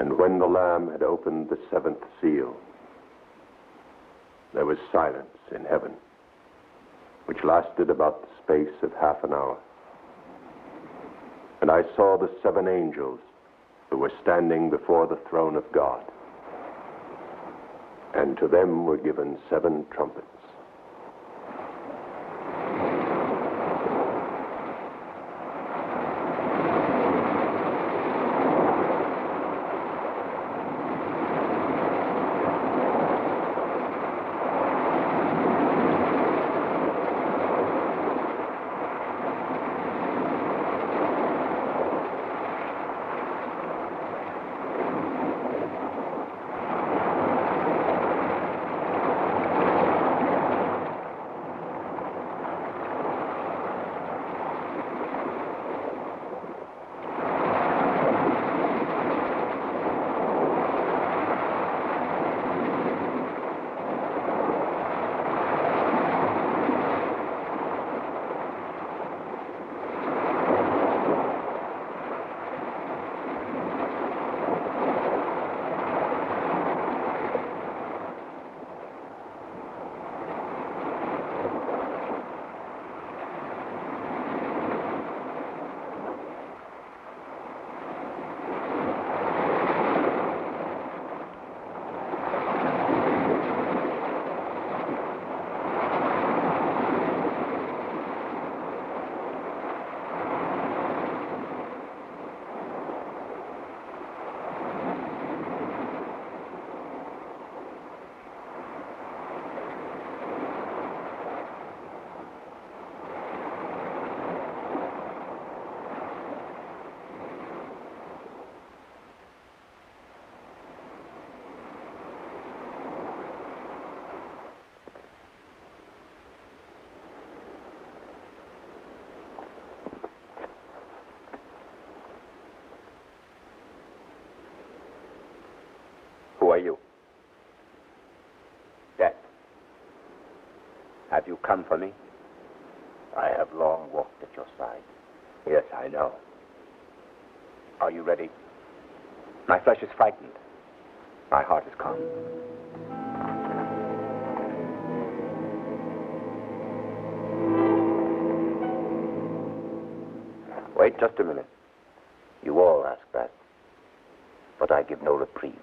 And when the Lamb had opened the seventh seal, there was silence in heaven, which lasted about the space of half an hour. And I saw the seven angels who were standing before the throne of God. And to them were given seven trumpets. Who are you? Death. Have you come for me? I have long walked at your side. Yes, I know. Are you ready? My flesh is frightened. My heart is calm. Wait just a minute. You all ask that. But I give no reprieve.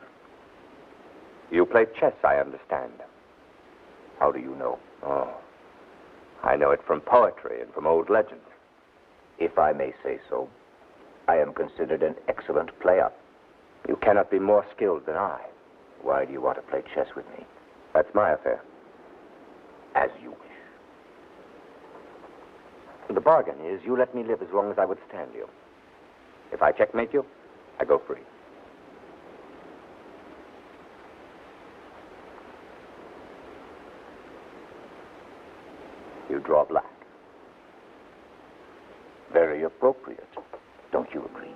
You play chess, I understand. How do you know? Oh, I know it from poetry and from old legends. If I may say so, I am considered an excellent player. You cannot be more skilled than I. Why do you want to play chess with me? That's my affair. As you wish. The bargain is you let me live as long as I withstand you. If I checkmate you, I go free. You draw black. Very appropriate. Don't you agree?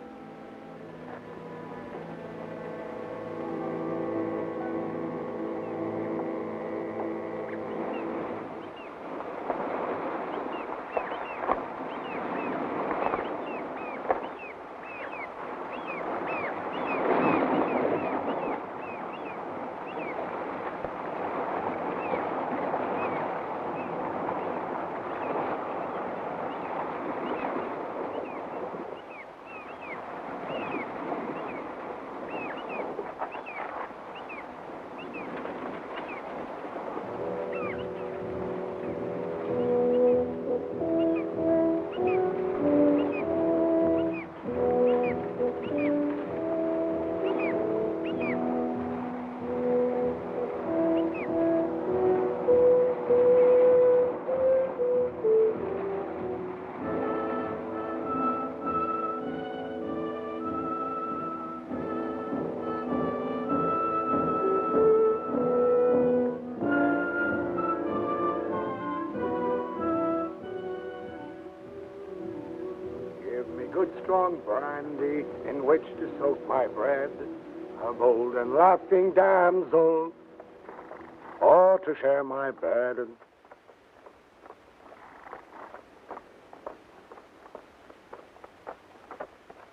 Strong brandy in which to soak my bread, a bold and laughing damsel, or to share my burden.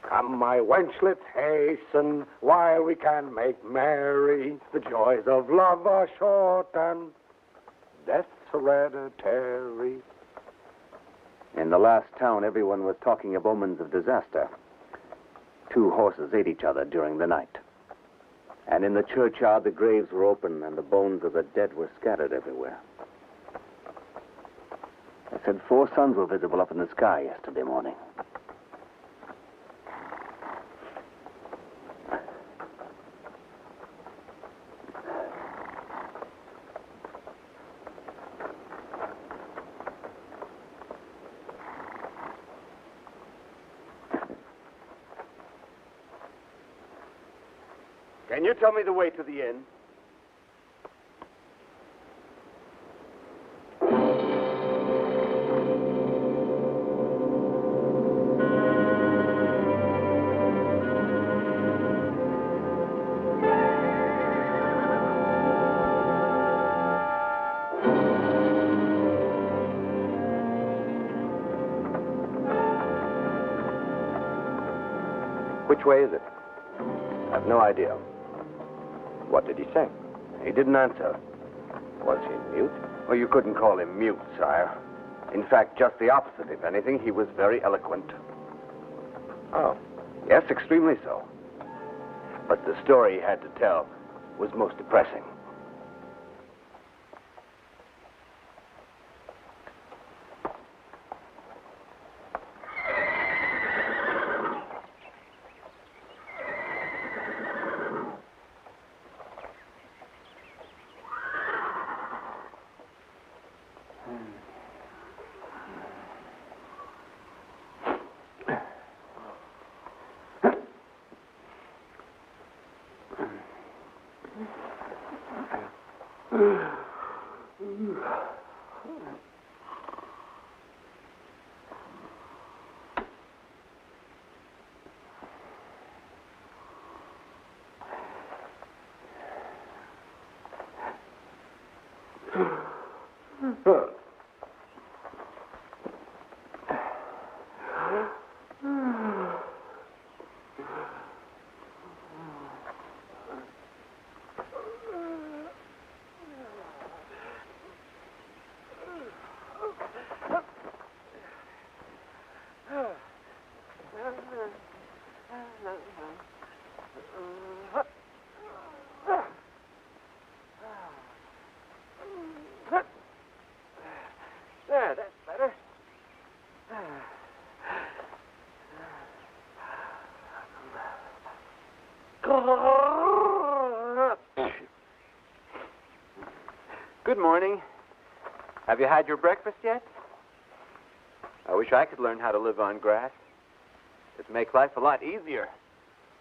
Come, my wench, let's hasten while we can make merry. The joys of love are short and death's hereditary. In the last town, everyone was talking of omens of disaster. 2 horses ate each other during the night. And in the churchyard, the graves were open and the bones of the dead were scattered everywhere. They said 4 suns were visible up in the sky yesterday morning. Can you tell me the way to the inn? Which way is it? I've no idea. What did he say? He didn't answer. Was he mute? Well, you couldn't call him mute, sire. In fact, just the opposite. If anything, he was very eloquent. Oh. Yes, extremely so. But the story he had to tell was most depressing. There, that's better. Good morning. Have you had your breakfast yet? I wish I could learn how to live on grass. It'd make life a lot easier.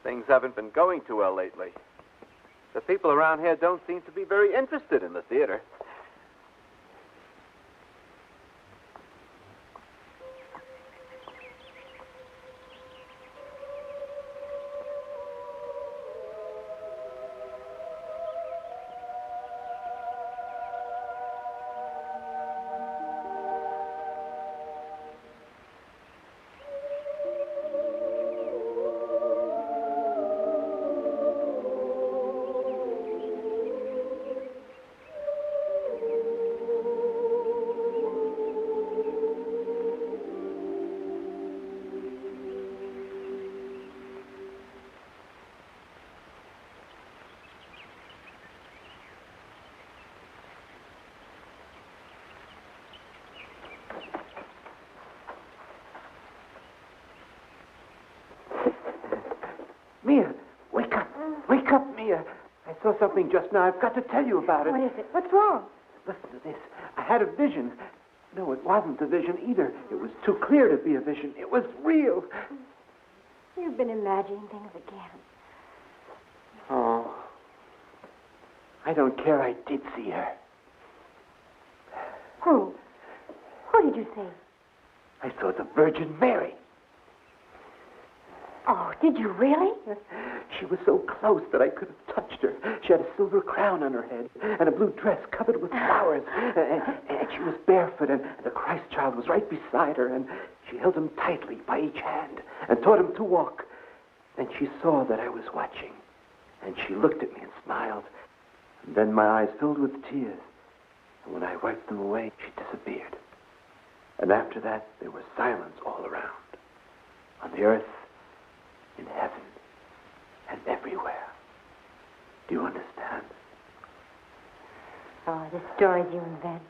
Things haven't been going too well lately. The people around here don't seem to be very interested in the theater. Mia, wake up. Wake up, Mia. I saw something just now. I've got to tell you about it. What is it? What's wrong? Listen to this. I had a vision. No, it wasn't a vision either. It was too clear to be a vision. It was real. You've been imagining things again. Oh. I don't care. I did see her. Who? Who did you see? I saw the Virgin Mary. Oh, did you really? She was so close that I could have touched her. She had a silver crown on her head and a blue dress covered with flowers. And she was barefoot, and the Christ child was right beside her, and she held him tightly by each hand and taught him to walk. And she saw that I was watching. And she looked at me and smiled. And then my eyes filled with tears. And when I wiped them away, she disappeared. And after that, there was silence all around. On the earth, in heaven, and everywhere. Do you understand? Oh, the stories you invent.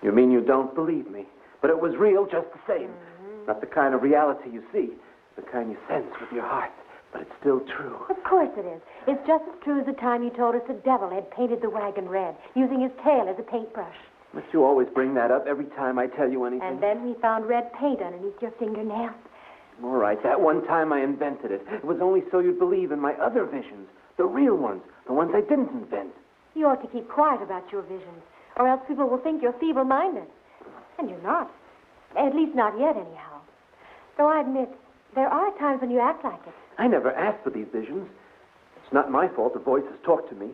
You mean you don't believe me? But it was real just the same. Not the kind of reality you see, the kind you sense with your heart. But it's still true. Of course it is. It's just as true as the time you told us the devil had painted the wagon red, using his tail as a paintbrush. Must you always bring that up every time I tell you anything? And then we found red paint underneath your fingernails. All right, that one time I invented it. It was only so you'd believe in my other visions. The real ones. The ones I didn't invent. You ought to keep quiet about your visions, or else people will think you're feeble-minded. And you're not. At least not yet, anyhow. Though I admit, there are times when you act like it. I never asked for these visions. It's not my fault the voices talk to me.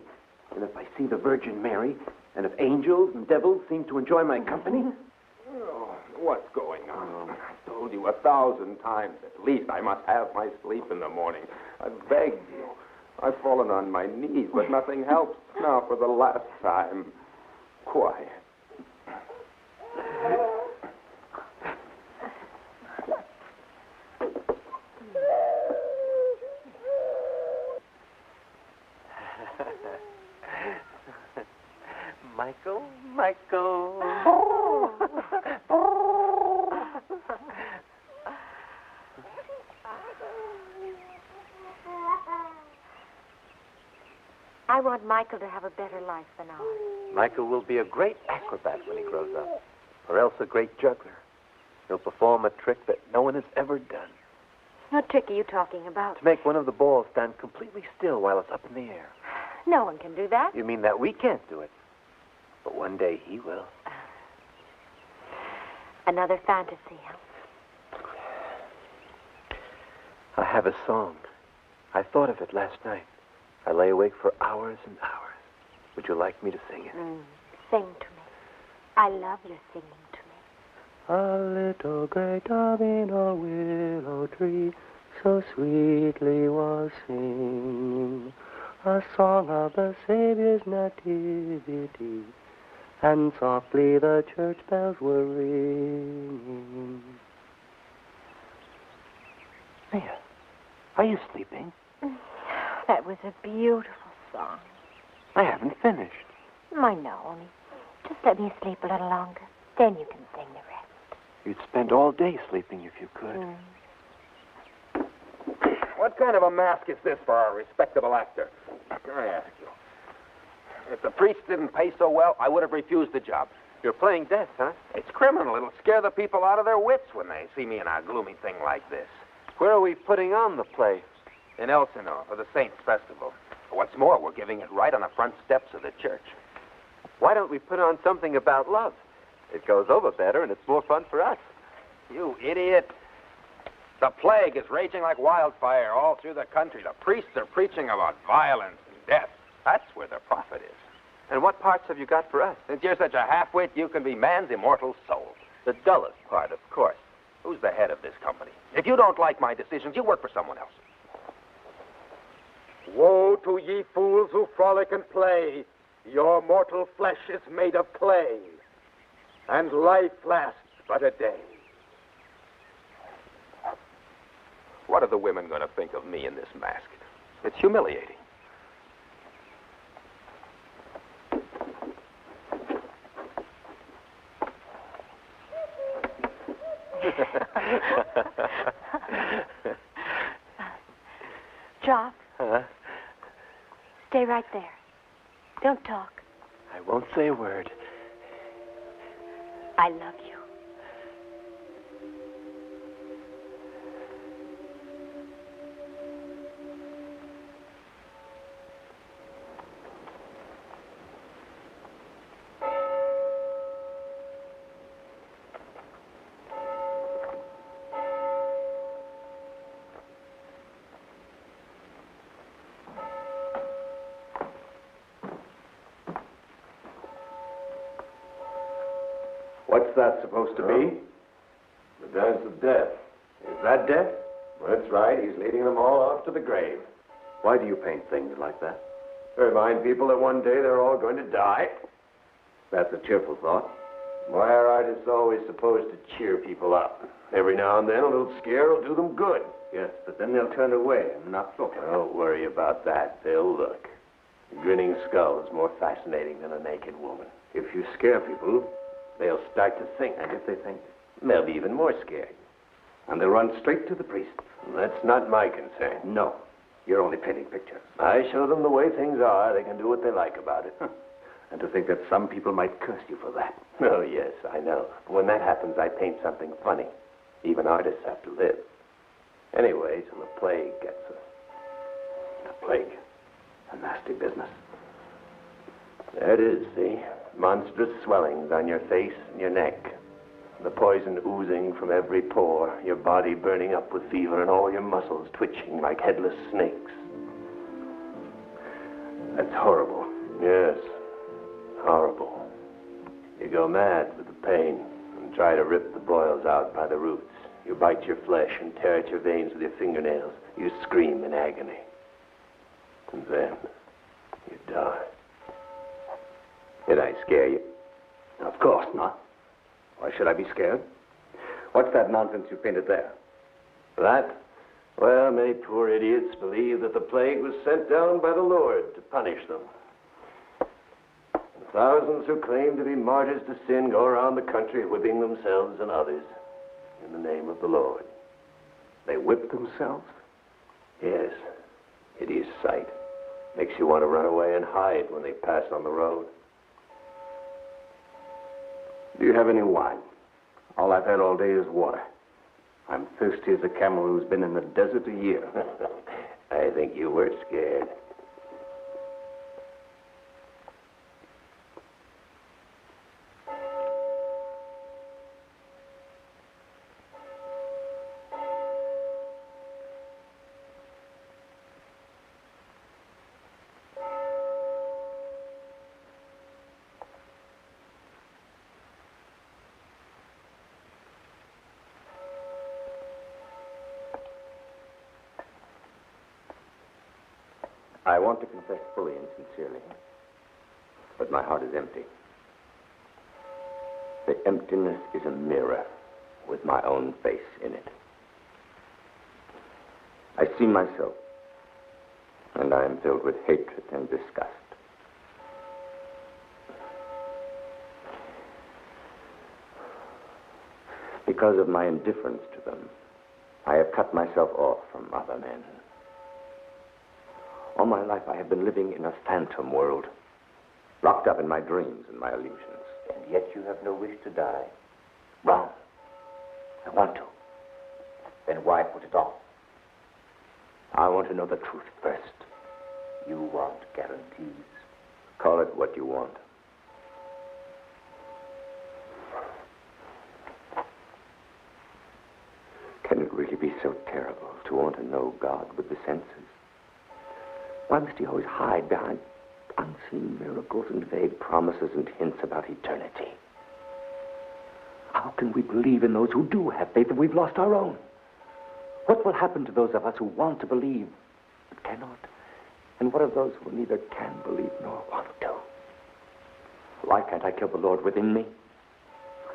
And if I see the Virgin Mary, and if angels and devils seem to enjoy my company... Oh, what's going on? I told you 1,000 times at least I must have my sleep in the morning. I begged you. I've fallen on my knees, but nothing helps. Now, for the last time, quiet. Michael. I want Michael to have a better life than ours. Michael will be a great acrobat when he grows up, or else a great juggler. He'll perform a trick that no one has ever done. What trick are you talking about? To make one of the balls stand completely still while it's up in the air. No one can do that. You mean that we can't do it? But one day he will. Another fantasy, huh? I have a song. I thought of it last night. I lay awake for hours and hours. Would you like me to sing it? Sing to me. I love your singing to me. A little gray dove in a willow tree so sweetly was singing a song of the Savior's nativity, and softly the church bells were ringing. Mia, are you sleeping? That was a beautiful song. I haven't finished. I know, only just let me sleep a little longer. Then you can sing the rest. You'd spend all day sleeping if you could. What kind of a mask is this for a respectable actor? I ask you. If the priest didn't pay so well, I would have refused the job. You're playing death, huh? It's criminal. It'll scare the people out of their wits when they see me in a gloomy thing like this. Where are we putting on the play? In Elsinore for the Saints Festival. What's more, we're giving it right on the front steps of the church. Why don't we put on something about love? It goes over better and it's more fun for us. You idiot. The plague is raging like wildfire all through the country. The priests are preaching about violence and death. That's where the profit is. And what parts have you got for us? Since you're such a half-wit, you can be man's immortal soul. The dullest part, of course. Who's the head of this company? If you don't like my decisions, you work for someone else. Woe to ye fools who frolic and play. Your mortal flesh is made of clay, and life lasts but a day. What are the women going to think of me in this mask? It's humiliating. Jock, Huh? stay right there. Don't talk. I won't say a word. I love you. What's that supposed to be? The dance of death. Is that death? That's right. He's leading them all off to the grave. Why do you paint things like that? To remind people that one day they're all going to die. That's a cheerful thought. Why are artists always supposed to cheer people up? Every now and then a little scare will do them good. Yes, but then they'll turn away and not look. Don't worry about that. They'll look. A grinning skull is more fascinating than a naked woman. If you scare people, They'll start to think. and if they think, They'll be even more scared. and they'll run straight to the priest. That's not my concern. No, you're only painting pictures. I show them the way things are. They can do what they like about it. And to think that some people might curse you for that. Oh, yes, I know. But when that happens, I paint something funny. Even artists have to live. Anyway, till the plague gets us. The plague. A nasty business. There it is, see? Monstrous swellings on your face and your neck. The poison oozing from every pore, your body burning up with fever, and all your muscles twitching like headless snakes. That's horrible. Yes, horrible. You go mad with the pain and try to rip the boils out by the roots. You bite your flesh and tear at your veins with your fingernails. You scream in agony. And then you die. Did I scare you? Of course not. Why should I be scared? What's that nonsense you painted there? That? Well, many poor idiots believe that the plague was sent down by the Lord to punish them. The thousands who claim to be martyrs to sin go around the country whipping themselves and others in the name of the Lord. They whip themselves? Yes, hideous sight. Makes you want to run away and hide when they pass on the road. Do you have any wine? All I've had all day is water. I'm thirsty as a camel who's been in the desert a year. I think you were scared. I want to confess fully and sincerely, but my heart is empty. The emptiness is a mirror with my own face in it. I see myself, and I am filled with hatred and disgust. Because of my indifference to them, I have cut myself off from other men. All my life I have been living in a phantom world, locked up in my dreams and my illusions. And yet you have no wish to die. Wrong. I want to. Then why put it off? I want to know the truth first. You want guarantees. Call it what you want. Can it really be so terrible to want to know God with the senses? Why must he always hide behind unseen miracles and vague promises and hints about eternity? How can we believe in those who do have faith if we've lost our own? What will happen to those of us who want to believe but cannot? And what of those who neither can believe nor want to? Why can't I kill the Lord within me?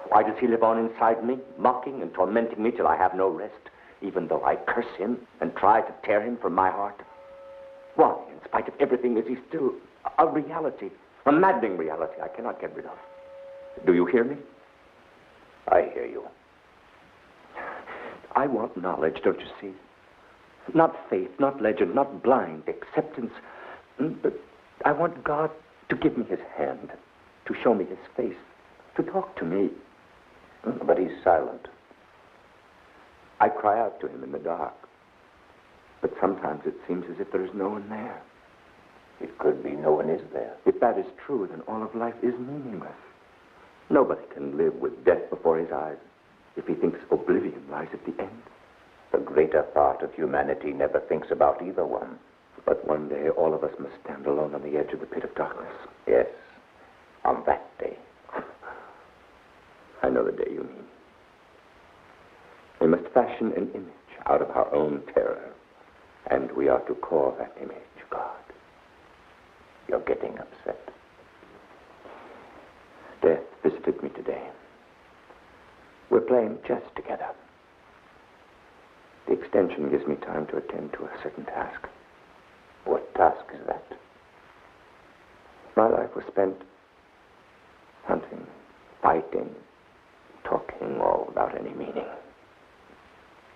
Why does he live on inside me, mocking and tormenting me till I have no rest, even though I curse him and try to tear him from my heart? Why, in spite of everything, is he still a reality, a maddening reality I cannot get rid of? Do you hear me? I hear you. I want knowledge, don't you see? Not faith, not legend, not blind acceptance, but I want God to give me his hand, to show me his face, to talk to me. But he's silent. I cry out to him in the dark. But sometimes it seems as if there is no one there. It could be no one is there. If that is true, then all of life is meaningless. Nobody can live with death before his eyes if he thinks oblivion lies at the end. The greater part of humanity never thinks about either one. But one day all of us must stand alone on the edge of the pit of darkness. Yes, on that day. I know the day you mean. We must fashion an image out of our own terror, and we are to call that image God. You're getting upset. Death visited me today. We're playing chess together. The extension gives me time to attend to a certain task. What task is that? My life was spent hunting, fighting, talking, all without any meaning.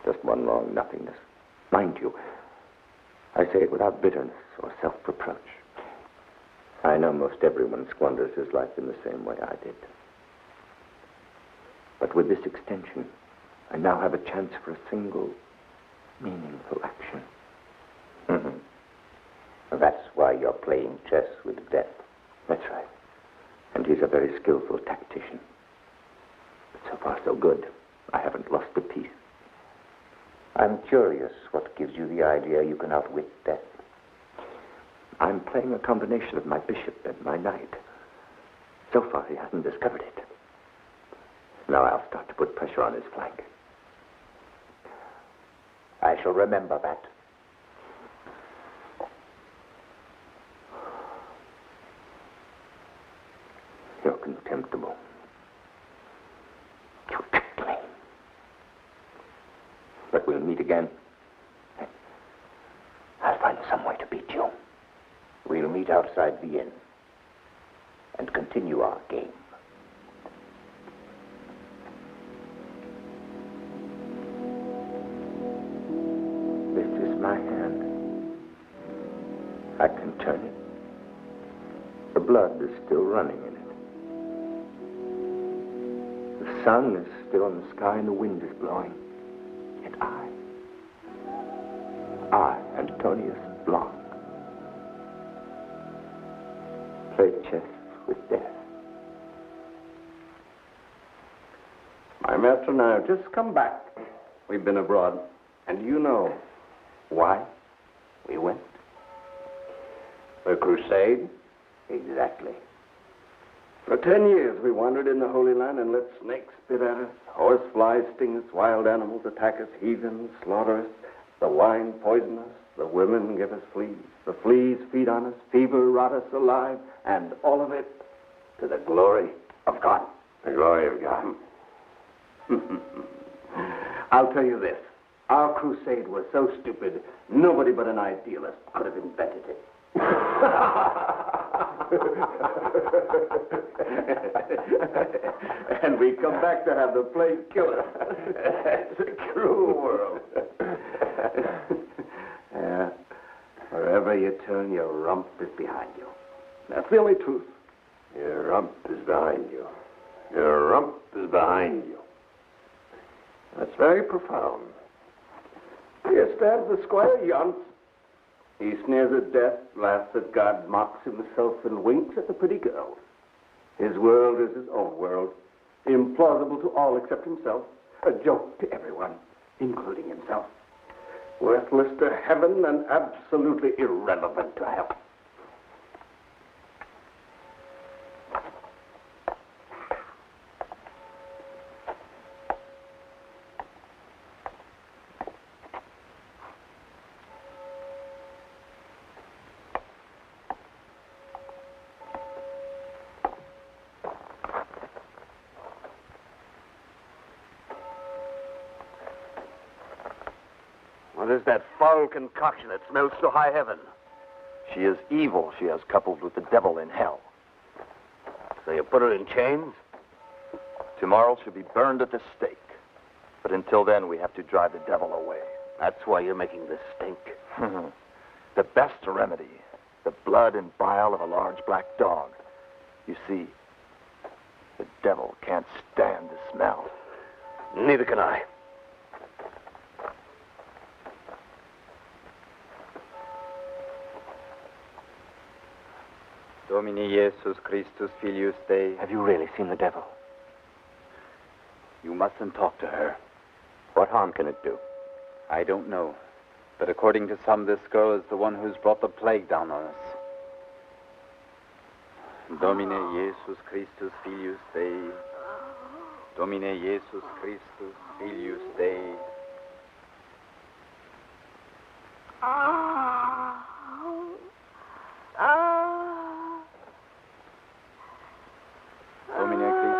Just one long nothingness. Mind you, I say it without bitterness or self-reproach. I know most everyone squanders his life in the same way I did. But with this extension, I now have a chance for a single, meaningful action. Mm-hmm. That's why you're playing chess with death. That's right. And he's a very skillful tactician. But so far, so good. I haven't lost a piece. I'm curious what gives you the idea you can outwit death. I'm playing a combination of my bishop and my knight. So far, he hasn't discovered it. Now I'll start to put pressure on his flank. I shall remember that. You're contemptible. You tricked me. But we'll meet again. I'll find some way to beat you. We'll meet outside the inn and continue our game. This is my hand. I can turn it. The blood is still running in it. The sun is still in the sky and the wind is blowing. Yet I, Antonius Blanc, play chess with death. My master and I have just come back. We've been abroad. And you know why we went? The crusade? Exactly. For 10 years we wandered in the Holy Land and let snakes spit at us, horseflies sting us, wild animals attack us, heathens slaughter us, the wine poison us, the women give us fleas, the fleas feed on us, fever rot us alive, and all of it to the glory of God. The glory of God. I'll tell you this. Our crusade was so stupid, nobody but an idealist could have invented it. And we come back to have the plague kill us. It's a cruel world. Yeah. Wherever you turn, your rump is behind you. That's the only truth. Your rump is behind you. Your rump is behind you. That's very profound. Here stands the Squire Yonce. He sneers at death, laughs at God, mocks himself, and winks at the pretty girl. His world is his own world, implausible to all except himself, a joke to everyone, including himself. Worthless to heaven and absolutely irrelevant to hell. What is that foul concoction that smells to high heaven? She is evil she has coupled with the devil in hell. So you put her in chains? Tomorrow she'll be burned at the stake. But until then, we have to drive the devil away. That's why you're making this stink. The best remedy, the blood and bile of a large black dog. You see, the devil can't stand the smell. Neither can I. Domine Jesus Christus Filius Dei. Have you really seen the devil? You mustn't talk to her. What harm can it do? I don't know. But according to some, this girl is the one who's brought the plague down on us. Domine Jesus Christus Filius Dei. Domine Jesus Christus Filius Dei. Pour me neck, please.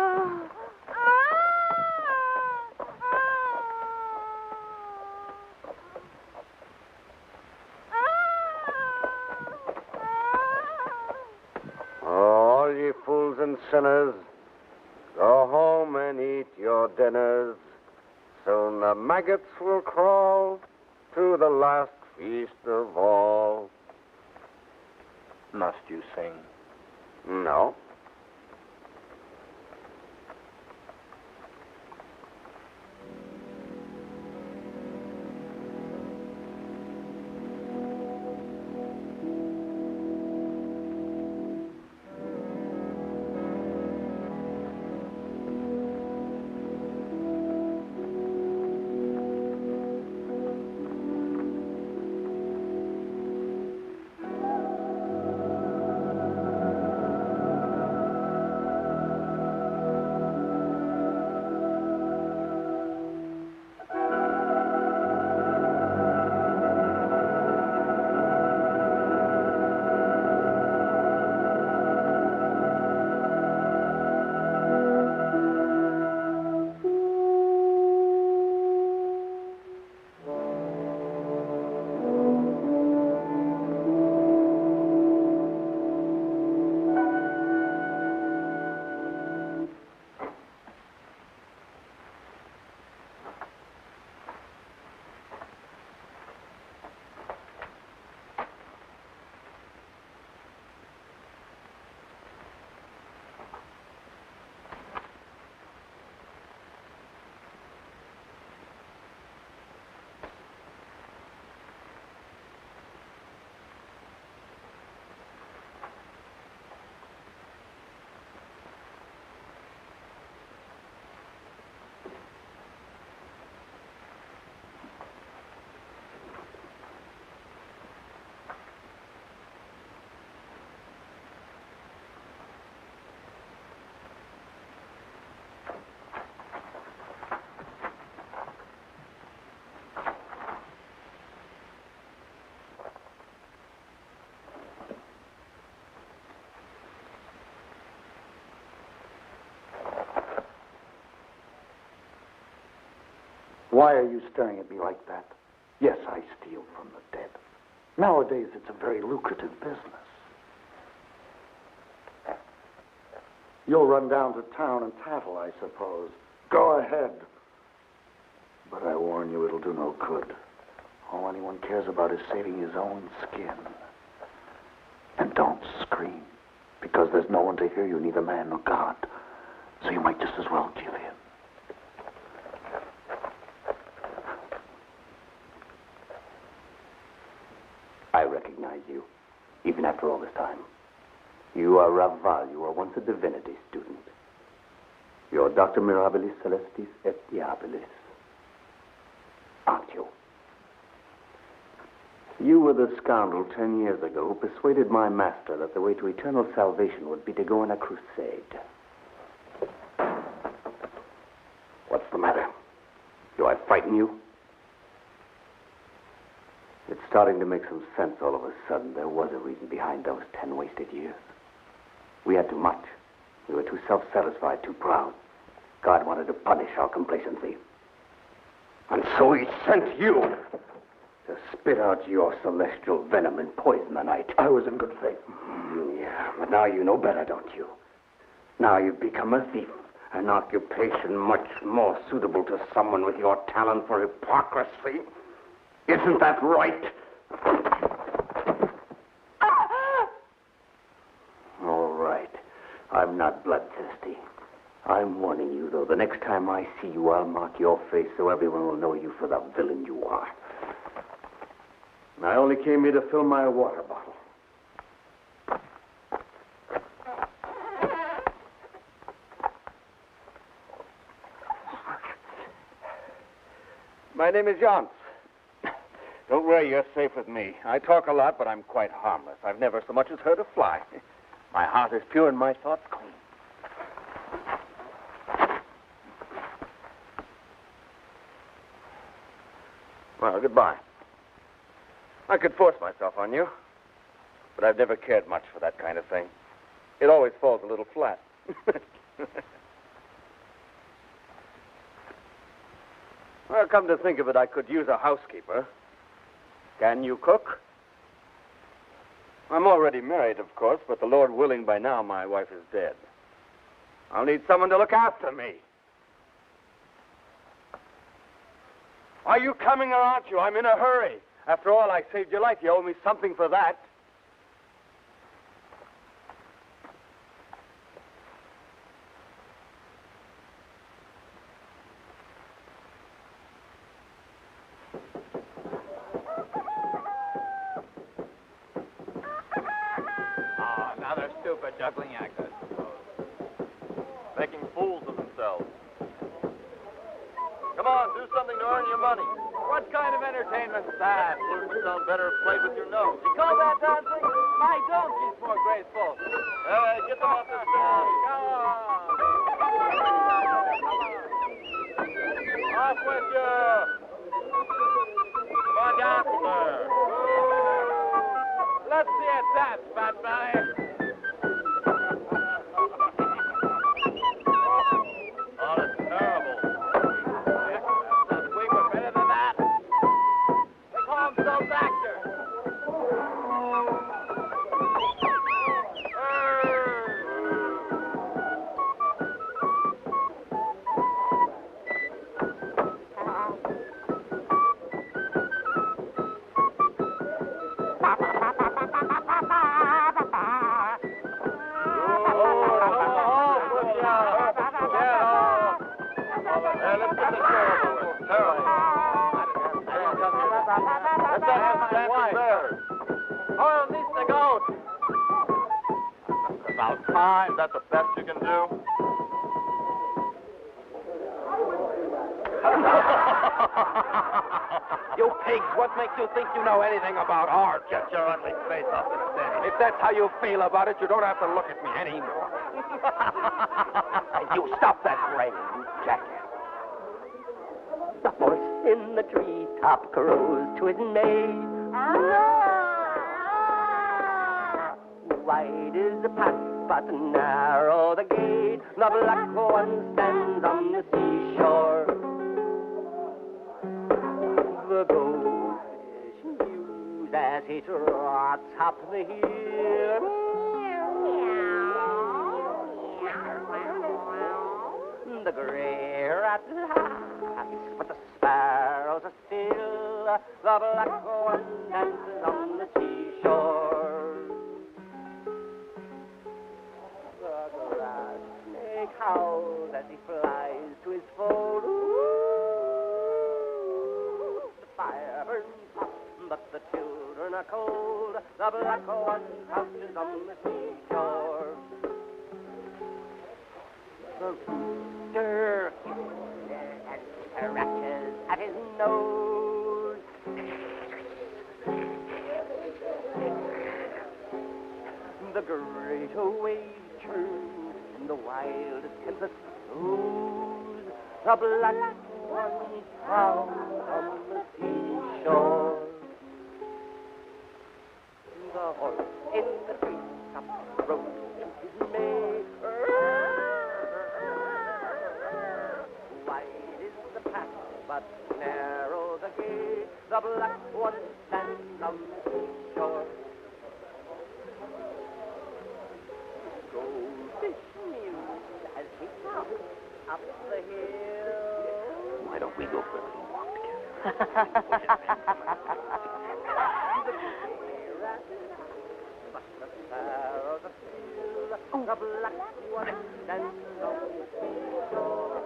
All ye fools and sinners, go home and eat your dinners. Soon the maggots will crawl to the last feast of all. Must you sing? No. Why are you staring at me like that? Yes, I steal from the dead. Nowadays, it's a very lucrative business. You'll run down to town and tattle, I suppose. Go ahead. But I warn you, it'll do no good. All anyone cares about is saving his own skin. And don't scream, because there's no one to hear you, neither man nor God. So you might just as well give in. I recognize you, even after all this time. You are Raval. You were once a divinity student. You're Dr. Mirabilis Celestis et Diabilis. Aren't you? You were the scoundrel 10 years ago who persuaded my master that the way to eternal salvation would be to go on a crusade. What's the matter? Do I frighten you? It's starting to make some sense all of a sudden. There was a reason behind those 10 wasted years. We had too much. We were too self-satisfied, too proud. God wanted to punish our complacency. And so he sent you to spit out your celestial venom and poison the night. I was in good faith. Yeah, but now you know better, don't you? Now you've become a thief, an occupation much more suitable to someone with your talent for hypocrisy. Isn't that right? All right. I'm not bloodthirsty. I'm warning you, though. The next time I see you, I'll mark your face so everyone will know you for the villain you are. I only came here to fill my water bottle. My name is Jans. Don't worry, you're safe with me. I talk a lot, but I'm quite harmless. I've never so much as hurt a fly. My heart is pure and my thoughts clean. Well, goodbye. I could force myself on you, but I've never cared much for that kind of thing. It always falls a little flat. Well, come to think of it, I could use a housekeeper. Can you cook? I'm already married, of course, but the Lord willing, by now my wife is dead. I'll need someone to look after me. Are you coming or aren't you? I'm in a hurry. After all, I saved your life. You owe me something for that. Another stupid juggling act, I suppose. Making fools of themselves. Come on, do something to earn your money. What kind of entertainment's that? Flute would sound better if played with your nose. You call that dancing? My donkey's more graceful. Get them off the stage. Come on. Off with you. Come on down from there. Let's see it dance, fat belly. Oh, that's terrible. We were better than that. They call themselves actors. About time. Is that the best you can do? You pigs, what makes you think you know anything about art? Get your ugly face off the stage. If that's how you feel about it, you don't have to look at me anymore. And you stop that rain, you jackass. The horse in the treetop crows to his mate. Wide is the path, but narrow the gate. The black one stands on the seashore. The goldfish mews as he trots up the hill. The gray rat laughs, but the sparrows are still. The black one dances on the seashore. The grass snake howls as he flies to his fold. The fire burns hot, but the children are cold. The black one crouches on the seashore. The rooster and scratches at his nose. The great wave churns and the wild tempest blows. The black one found on the seashore. The horse in the treetop rose to his mate. Wide is the path, but narrow the gate. The black one stands on the seashore. Goldfish mews as he trots up the hill. Why don't we go for a little walk together? But the sparrows are still. The black one stands on the seashore.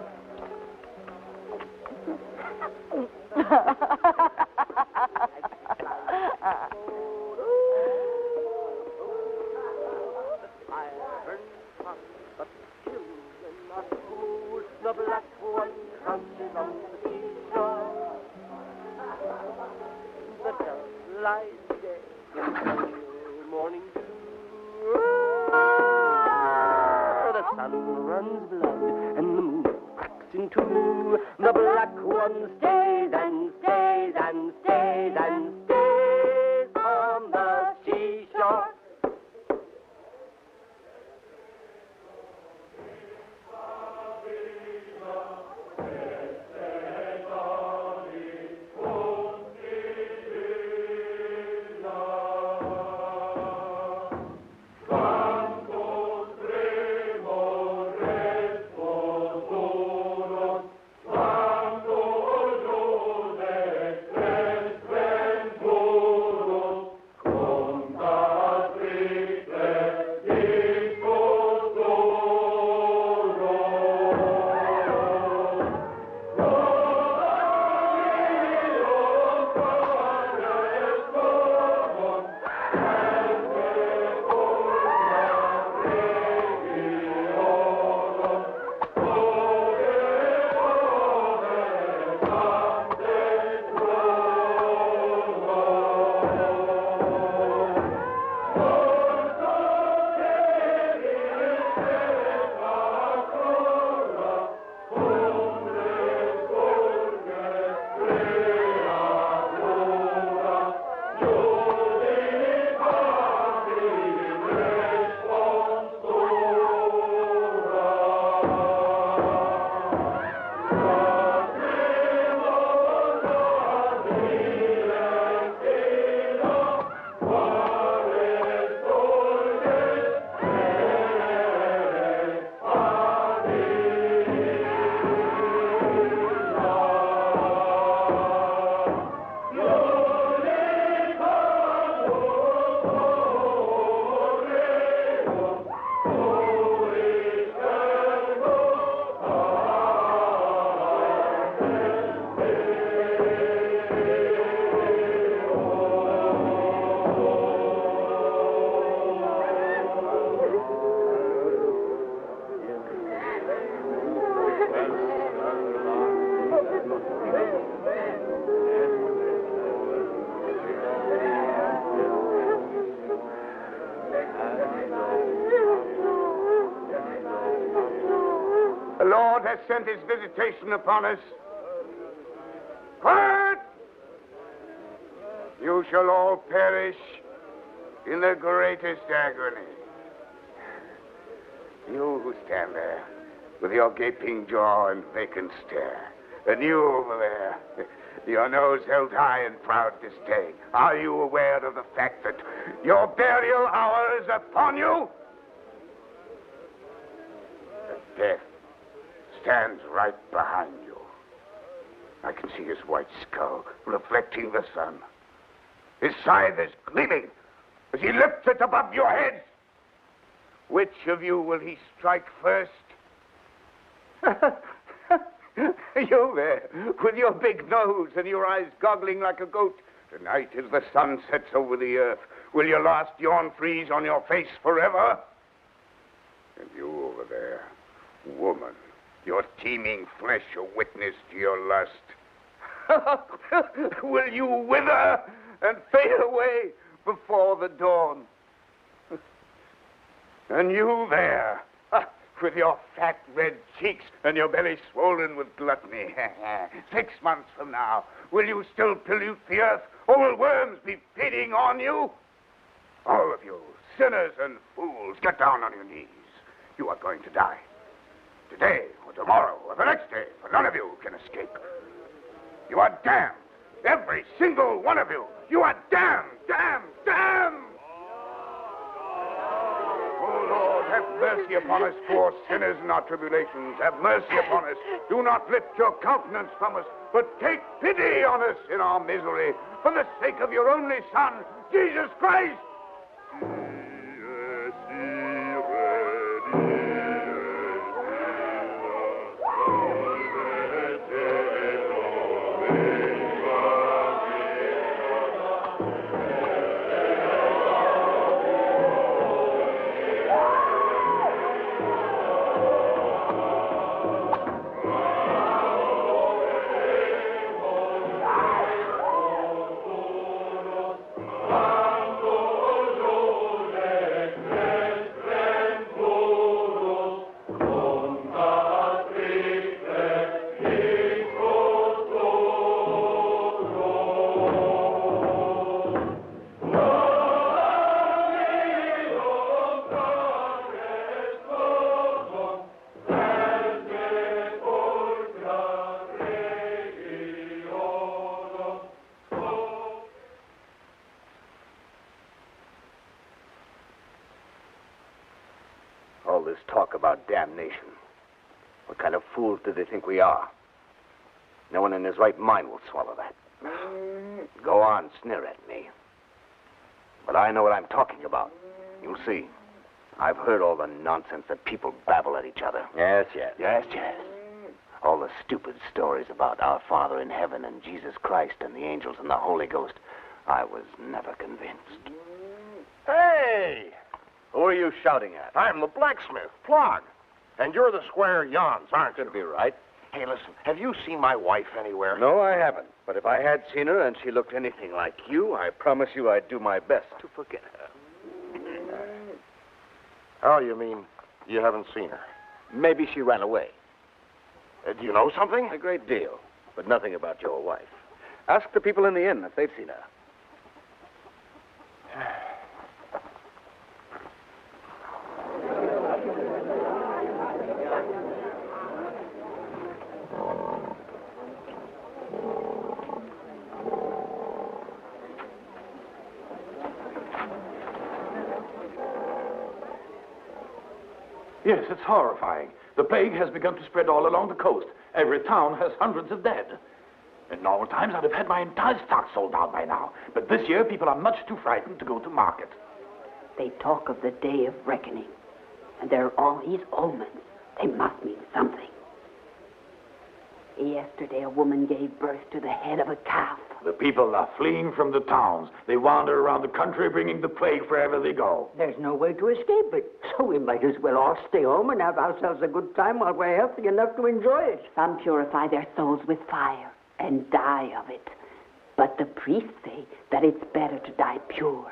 The black one crouches on the seashore. The dove lies dead in the pale morning dew. The sun runs blood and the moon cracks in two. The black one stays and stays and stays and stays. has sent his visitation upon us. Quiet! You shall all perish in the greatest agony. You who stand there with your gaping jaw and vacant stare, and you over there, your nose held high in proud disdain, are you aware of the fact that your burial hour is upon you? That death stands right behind you. I can see his white skull reflecting the sun. His scythe is gleaming as he lifts it above your heads. Which of you will he strike first? You there, with your big nose and your eyes goggling like a goat. Tonight, as the sun sets over the earth, will your last yawn freeze on your face forever? And you over there, woman, your teeming flesh a witness to your lust. Will you wither and fade away before the dawn? And you there, with your fat red cheeks and your belly swollen with gluttony. 6 months from now, will you still pollute the earth, or will worms be feeding on you? All of you, sinners and fools, get down on your knees. You are going to die. Today, or tomorrow, or the next day, for none of you can escape. You are damned. Every single one of you. You are damned, damned, damned! Oh, Lord, have mercy upon us, poor sinners in our tribulations. Have mercy upon us. Do not lift your countenance from us, but take pity on us in our misery, for the sake of your only Son, Jesus Christ. All this talk about damnation. What kind of fools do they think we are? No one in his right mind will swallow that. Go on, sneer at me. But I know what I'm talking about. You'll see. I've heard all the nonsense that people babble at each other. Yes. Yes. All the stupid stories about our Father in heaven and Jesus Christ and the angels and the Holy Ghost. I was never convinced. Hey! Who are you shouting at? I'm the blacksmith, Plog. And you're the Squire Jans, aren't you? Could be right. Hey, listen, have you seen my wife anywhere? No, I haven't. But if I had seen her and she looked anything like you, I promise you I'd do my best to forget her. Oh, you mean you haven't seen her? Maybe she ran away. Do you know something? A great deal, but nothing about your wife. Ask the people in the inn if they've seen her. Yes, it's horrifying. The plague has begun to spread all along the coast. Every town has hundreds of dead. In normal times, I'd have had my entire stock sold out by now. But this year, people are much too frightened to go to market. They talk of the day of reckoning. And there are all these omens. They must mean something. Yesterday, a woman gave birth to the head of a calf. The people are fleeing from the towns. They wander around the country, bringing the plague wherever they go. There's no way to escape it. So we might as well all stay home and have ourselves a good time while we're healthy enough to enjoy it. Some purify their souls with fire and die of it. But the priests say that it's better to die pure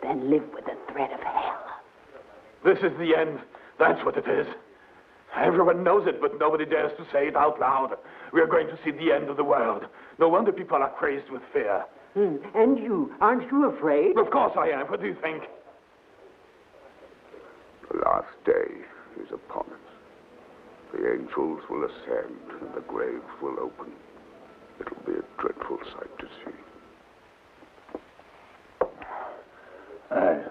than live with the threat of hell. This is the end. That's what it is. Everyone knows it, but nobody dares to say it out loud. We are going to see the end of the world. No wonder people are crazed with fear. And you, aren't you afraid? Of course I am. What do you think? The last day is upon us. The angels will ascend and the graves will open. It'll be a dreadful sight to see. Hey,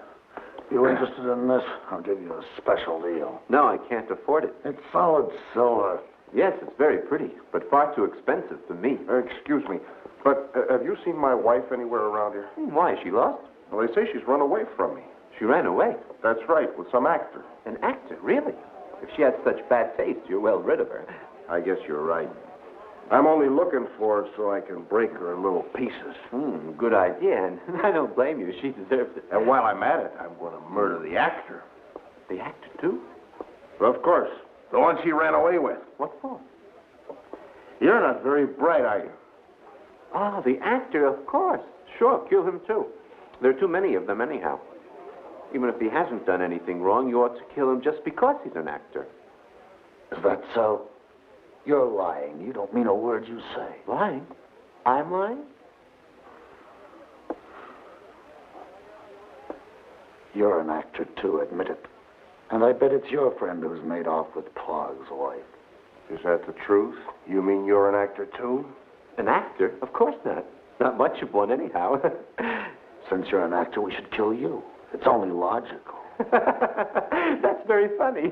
you interested in this? I'll give you a special deal. No, I can't afford it. It's solid silver. Yes, it's very pretty, but far too expensive for me. Excuse me, but have you seen my wife anywhere around here? Why, is she lost? Well, they say she's run away from me. She ran away. That's right, with some actor. An actor, really? If she had such bad taste, you're well rid of her. I guess you're right. I'm only looking for her so I can break her in little pieces. Good idea, and I don't blame you. She deserves it. And while I'm at it, I'm going to murder the actor. The actor, too? Of course. The one she ran away with. What for? You're not very bright, are you? Ah, the actor, of course. Sure, kill him, too. There are too many of them, anyhow. Even if he hasn't done anything wrong, you ought to kill him just because he's an actor. Is that so? You're lying. You don't mean a word you say. Lying? I'm lying? You're an actor, too, admit it. And I bet it's your friend who's made off with Plog's wife. Is that the truth? You mean you're an actor, too? An actor? Of course not. Not much of one, anyhow. Since you're an actor, we should kill you. It's only logical. That's very funny.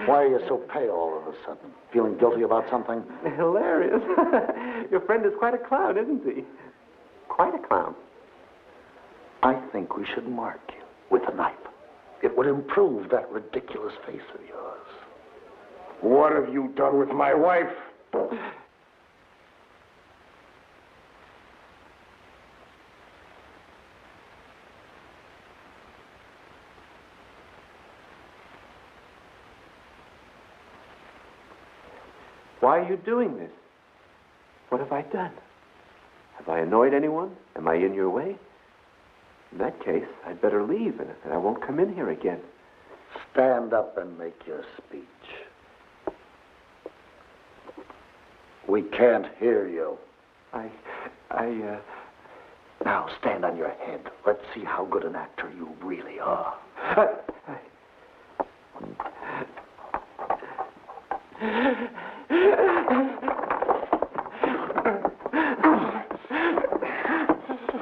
Why are you so pale all of a sudden? Feeling guilty about something? Hilarious. Your friend is quite a clown, isn't he? Quite a clown. I think we should mark you with a knife. It would improve that ridiculous face of yours. What have you done with my wife? Why are you doing this? What have I done? Have I annoyed anyone? Am I in your way? In that case, I'd better leave, and I won't come in here again. Stand up and make your speech. We can't hear you. Now stand on your head. Let's see how good an actor you really are.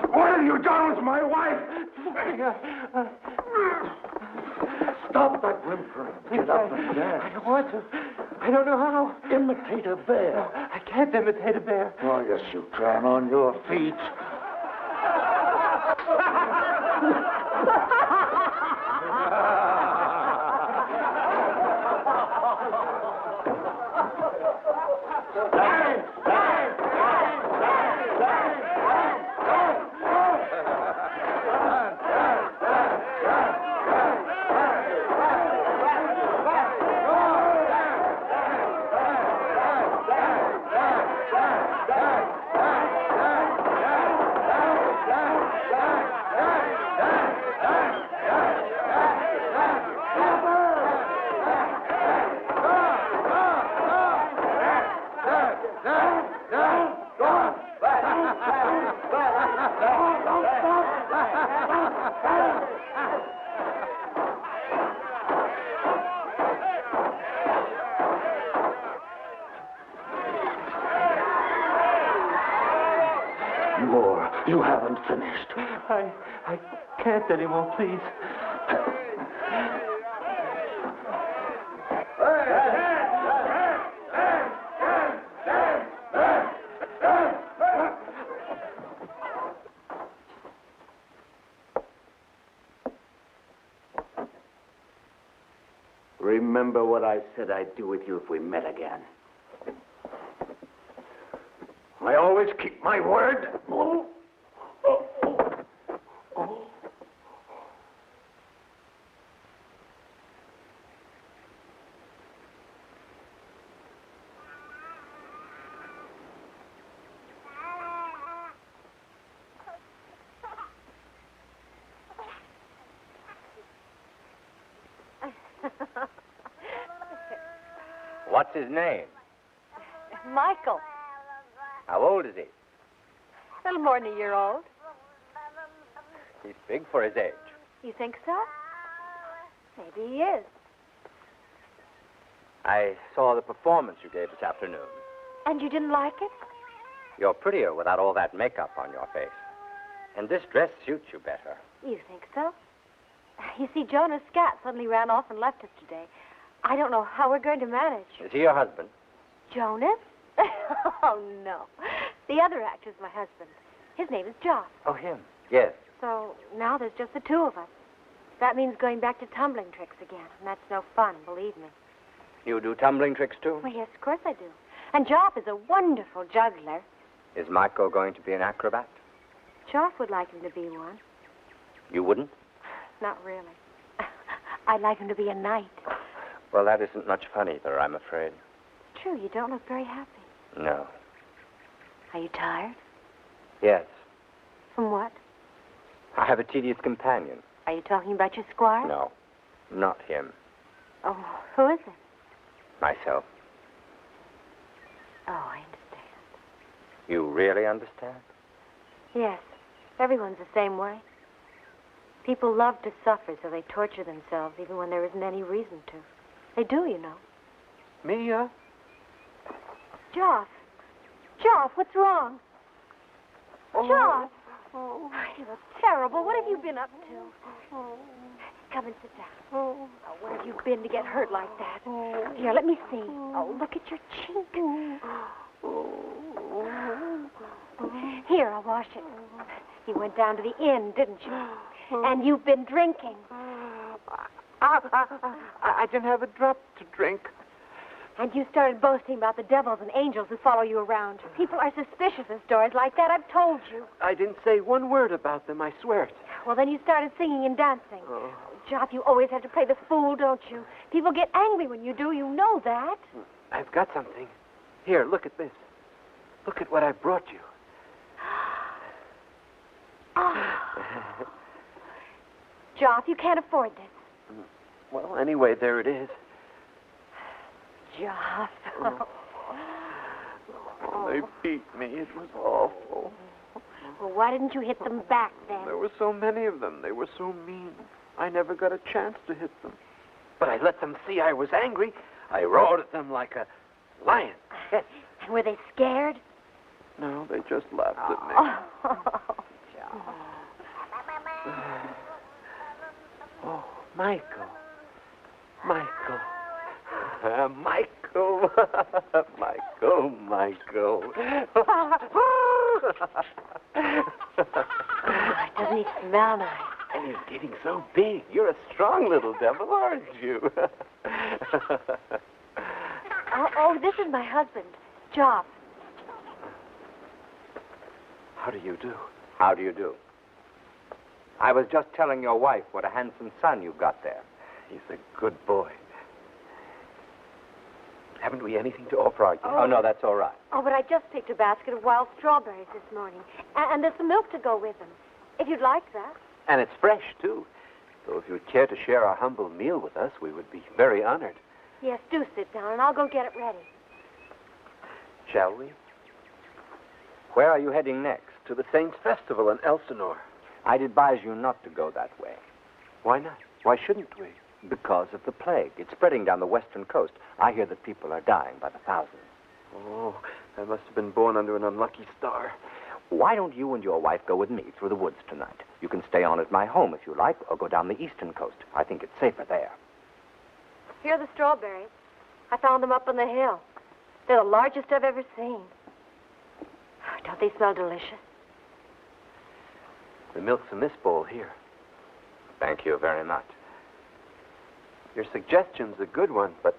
What have you done with my wife? Stop that whimpering. Get up and dance. I don't want to. I don't know how. Imitate a bear. I can't imitate a bear. Oh, yes, you can on your feet. More. You haven't finished. I can't anymore, please. Remember what I said I'd do with you if we met again. I always keep my word. What's his name? Michael. How old is he? A little more than a year old. He's big for his age. You think so? Maybe he is. I saw the performance you gave this afternoon. And you didn't like it? You're prettier without all that makeup on your face. And this dress suits you better. You think so? You see, Jonas Scat suddenly ran off and left us today. I don't know how we're going to manage. Is he your husband? Jonas? Oh, no. The other actor's my husband. His name is Joff. Oh, him? Yes. So now there's just the two of us. That means going back to tumbling tricks again, and that's no fun, believe me. You do tumbling tricks, too? Well, yes, of course I do. And Joff is a wonderful juggler. Is Michael going to be an acrobat? Joff would like him to be one. You wouldn't? Not really. I'd like him to be a knight. Well, that isn't much fun either, I'm afraid. True, you don't look very happy. No. Are you tired? Yes. From what? I have a tedious companion. Are you talking about your squire? No, not him. Oh, who is it? Myself. Oh, I understand. You really understand? Yes. Everyone's the same way. People love to suffer, so they torture themselves even when there isn't any reason to. They do, you know. Mia? Joff. Joff, what's wrong? Joff. Oh, you look terrible. What have you been up to? Come and sit down. Oh, where have you been to get hurt like that? Here, let me see. Oh, look at your cheek. Here, I'll wash it. You went down to the inn, didn't you? And you've been drinking. I didn't have a drop to drink. And you started boasting about the devils and angels who follow you around. People are suspicious of stories like that, I've told you. I didn't say one word about them, I swear it. Well, then you started singing and dancing. Oh, Joff, you always have to play the fool, don't you? People get angry when you do, you know that. I've got something. Here, look at this. Look at what I brought you. Joff, you can't afford this. Well, anyway, there it is. Joff. Oh, they beat me. It was awful. Well, why didn't you hit them back then? There were so many of them. They were so mean. I never got a chance to hit them. But I let them see I was angry. I roared at them like a lion. Yes. And were they scared? No, they just laughed at me. Oh, Michael. Michael. Michael. Michael. Michael. Doesn't he smell nice? And he's getting so big. You're a strong little devil, aren't you? Oh, this is my husband, Joff. How do you do? How do you do? I was just telling your wife what a handsome son you've got there. He's a good boy. Haven't we anything to offer our guests? Oh, no, that's all right. Oh, but I just picked a basket of wild strawberries this morning. And there's some milk to go with them, if you'd like that. And it's fresh, too. So if you'd care to share our humble meal with us, we would be very honored. Yes, do sit down, and I'll go get it ready. Shall we? Where are you heading next? To the Saints' Festival in Elsinore. I'd advise you not to go that way. Why not? Why shouldn't we? Because of the plague. It's spreading down the western coast. I hear that people are dying by the thousands. Oh, I must have been born under an unlucky star. Why don't you and your wife go with me through the woods tonight? You can stay on at my home if you like, or go down the eastern coast. I think it's safer there. Here are the strawberries. I found them up on the hill. They're the largest I've ever seen. Don't they smell delicious? The milk's in this bowl here. Thank you very much. Your suggestion's a good one, but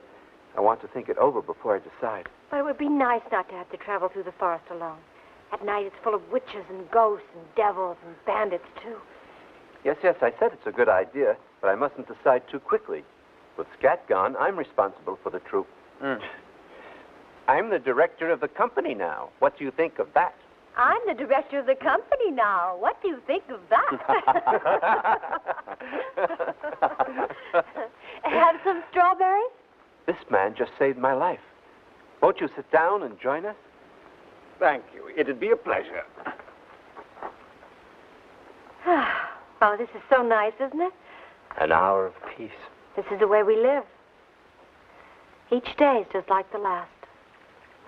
I want to think it over before I decide. But it would be nice not to have to travel through the forest alone. At night, it's full of witches and ghosts and devils and bandits, too. Yes, I said it's a good idea, but I mustn't decide too quickly. With Scat gone, I'm responsible for the troupe. I'm the director of the company now. What do you think of that? I'm the director of the company now. What do you think of that? Have some strawberries? This man just saved my life. Won't you sit down and join us? Thank you. It'd be a pleasure. Oh, this is so nice, isn't it? An hour of peace. This is the way we live. Each day is just like the last.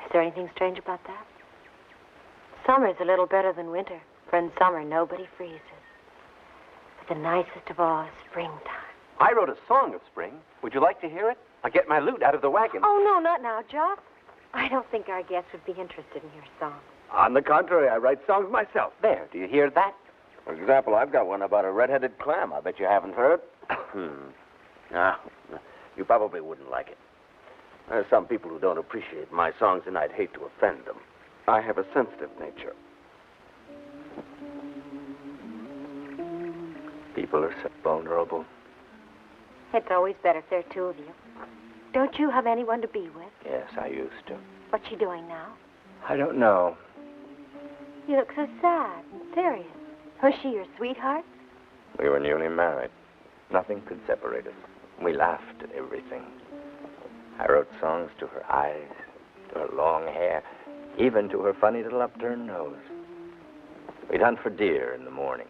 Is there anything strange about that? Summer's a little better than winter, for in summer nobody freezes. But the nicest of all is springtime. I wrote a song of spring. Would you like to hear it? I'll get my lute out of the wagon. Oh, no, not now, Joff. I don't think our guests would be interested in your song. On the contrary, I write songs myself. There, do you hear that? For example, I've got one about a red-headed clam. I bet you haven't heard. Ah, you probably wouldn't like it. There's some people who don't appreciate my songs, and I'd hate to offend them. I have a sensitive nature. People are so vulnerable. It's always better if there are two of you. Don't you have anyone to be with? Yes, I used to. What's she doing now? I don't know. You look so sad and serious. Was she your sweetheart? We were newly married. Nothing could separate us. We laughed at everything. I wrote songs to her eyes, to her long hair, even to her funny little upturned nose. We'd hunt for deer in the morning,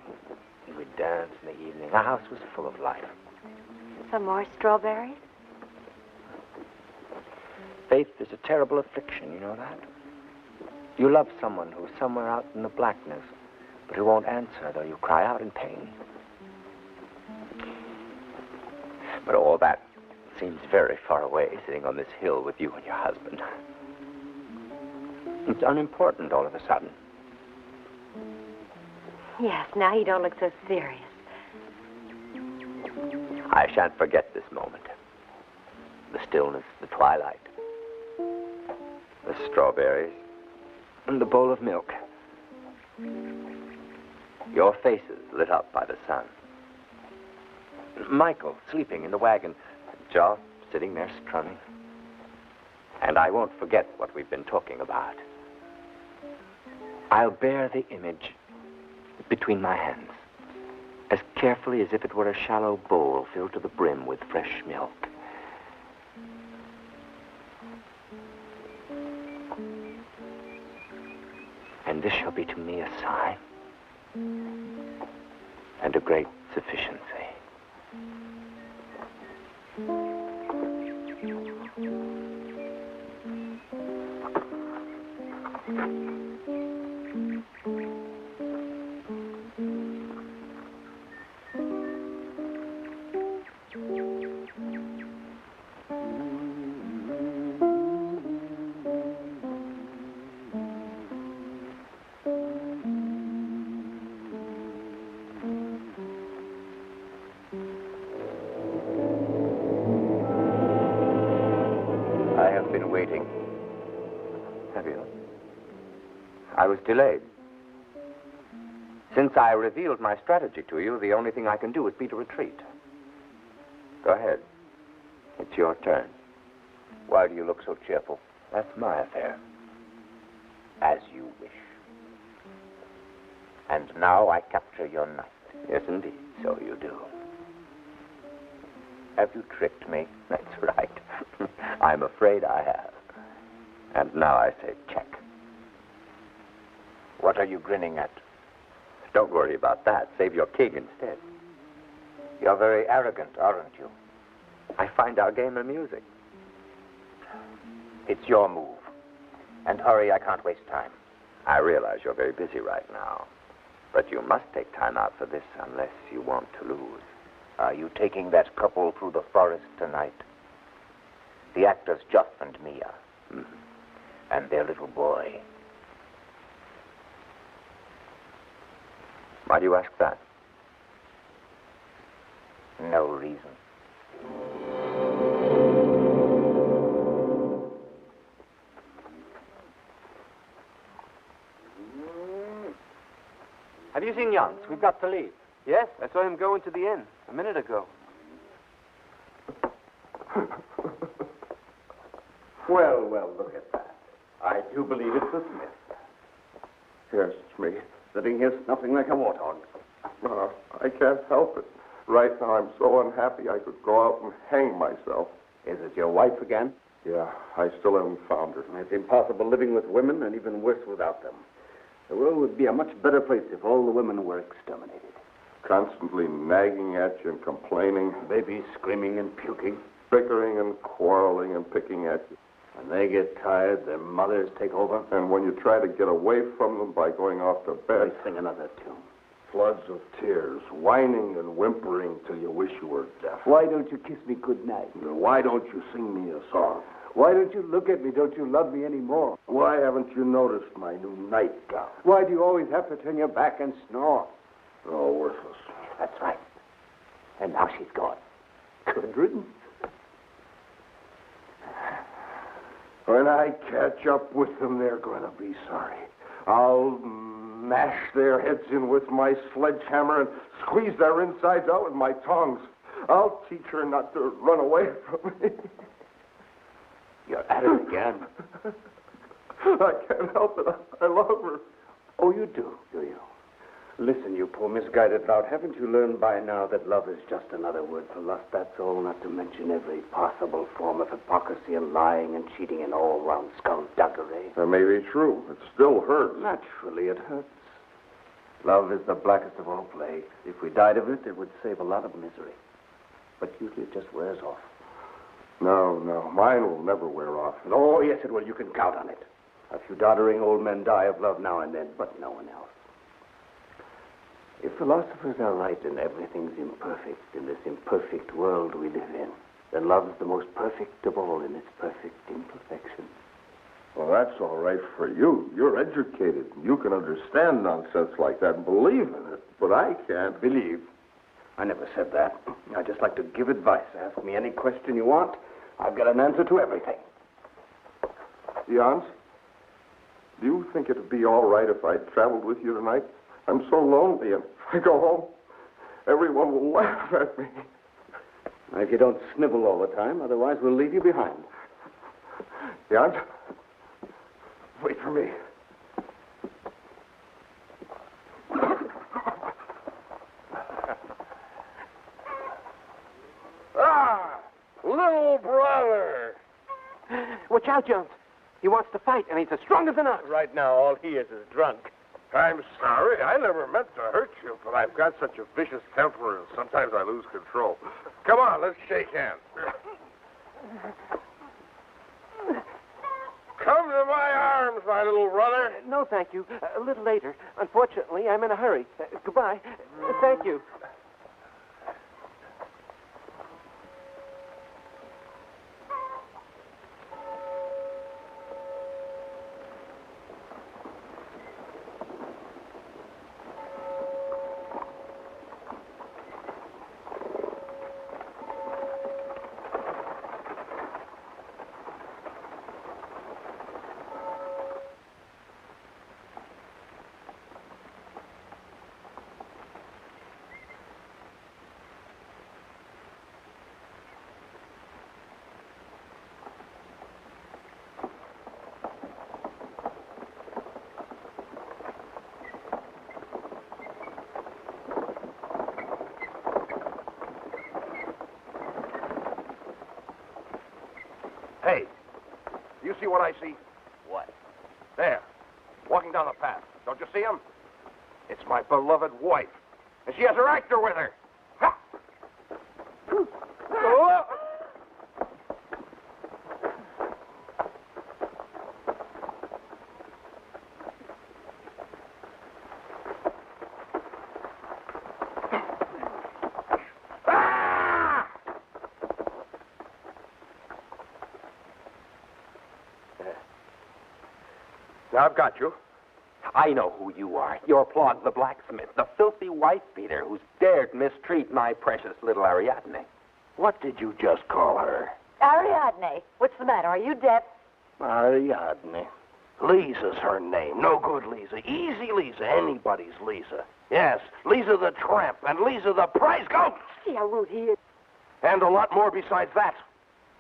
and we'd dance in the evening. Our house was full of life. Some more strawberries? Faith is a terrible affliction, you know that? You love someone who's somewhere out in the blackness, but who won't answer, though you cry out in pain. But all that seems very far away, sitting on this hill with you and your husband. It's unimportant all of a sudden. Yes, now you don't look so serious. I shan't forget this moment. The stillness, the twilight, the strawberries, and the bowl of milk. Your faces lit up by the sun. Michael sleeping in the wagon. Joff sitting there strumming. And I won't forget what we've been talking about. I'll bear the image between my hands, as carefully as if it were a shallow bowl filled to the brim with fresh milk. And this shall be to me a sign and a great sufficiency. Waiting. Have you? I was delayed. Since I revealed my strategy to you, the only thing I can do is beat a retreat. Go ahead. It's your turn. Why do you look so cheerful? That's my affair. As you wish. And now I capture your knight. Yes, indeed. So you do. Have you tricked me? That's right. I'm afraid I have. And now I say check. What are you grinning at? Don't worry about that. Save your king instead. You're very arrogant, aren't you? I find our game amusing. It's your move. And hurry, I can't waste time. I realize you're very busy right now. But you must take time out for this unless you want to lose. Are you taking that couple through the forest tonight? The actors Joff and Mia. Mm-hmm. And their little boy. Why do you ask that? No reason. Have you seen Jans? We've got to leave. Yes, I saw him go into the inn a minute ago. Well, look at that. I do believe it's the Smith. Yes, it's me. Sitting here snuffing like a warthog. I can't help it. Right now I'm so unhappy I could go out and hang myself. Is it your wife again? Yeah, I still haven't found her. It's impossible living with women, and even worse without them. The world would be a much better place if all the women were exterminated. Constantly nagging at you and complaining. Babies screaming and puking. Bickering and quarreling and picking at you. When they get tired, their mothers take over. And when you try to get away from them by going off to bed... They sing another tune. Floods of tears, whining and whimpering till you wish you were deaf. Why don't you kiss me goodnight? Why don't you sing me a song? Why don't you look at me? Don't you love me anymore? Why haven't you noticed my new nightgown? Why do you always have to turn your back and snore? Oh, worthless. That's right. And now she's gone. Good riddance. When I catch up with them, they're going to be sorry. I'll mash their heads in with my sledgehammer and squeeze their insides out with my tongs. I'll teach her not to run away from me. You're at it again. I can't help it. I love her. Oh, you do you? Listen, you poor misguided lout. Haven't you learned by now that love is just another word for lust? That's all, not to mention every possible form of hypocrisy and lying and cheating and all-round skullduggery. That may be true. It still hurts. Naturally, it hurts. Love is the blackest of all plagues. If we died of it, it would save a lot of misery. But usually it just wears off. No. Mine will never wear off. Oh, yes, it will. You can count on it. A few doddering old men die of love now and then, but no one else. If philosophers are right and everything's imperfect in this imperfect world we live in, then love's the most perfect of all in its perfect imperfection. Well, that's all right for you. You're educated. You can understand nonsense like that and believe in it, but I can't. Believe? I never said that. I just like to give advice. Ask me any question you want. I've got an answer to everything. Jans, do you think it'd be all right if I traveled with you tonight? I'm so lonely, and if I go home, everyone will laugh at me. If you don't snivel all the time, otherwise we'll leave you behind. Jans, wait for me. Little brother. Watch out, Jones. He wants to fight, and he's as strong as an ox. Right now, all he is drunk. I'm sorry. I never meant to hurt you, but I've got such a vicious temper, and sometimes I lose control. Come on, let's shake hands. Come to my arms, my little brother. No, thank you. A little later. Unfortunately, I'm in a hurry. Goodbye. Thank you. Hey, do you see what I see? What? There, walking down the path. Don't you see him? It's my beloved wife. And she has her actor with her. Ha! Oh! Now I've got you. I know who you are. You're Plog the blacksmith, the filthy wife-beater who's dared mistreat my precious little Ariadne. What did you just call her? Ariadne, what's the matter? Are you deaf? Ariadne. Lisa's her name. No good Lisa. Easy Lisa. Anybody's Lisa. Yes, Lisa the tramp and Lisa the prize goat. See how rude he is. And a lot more besides that.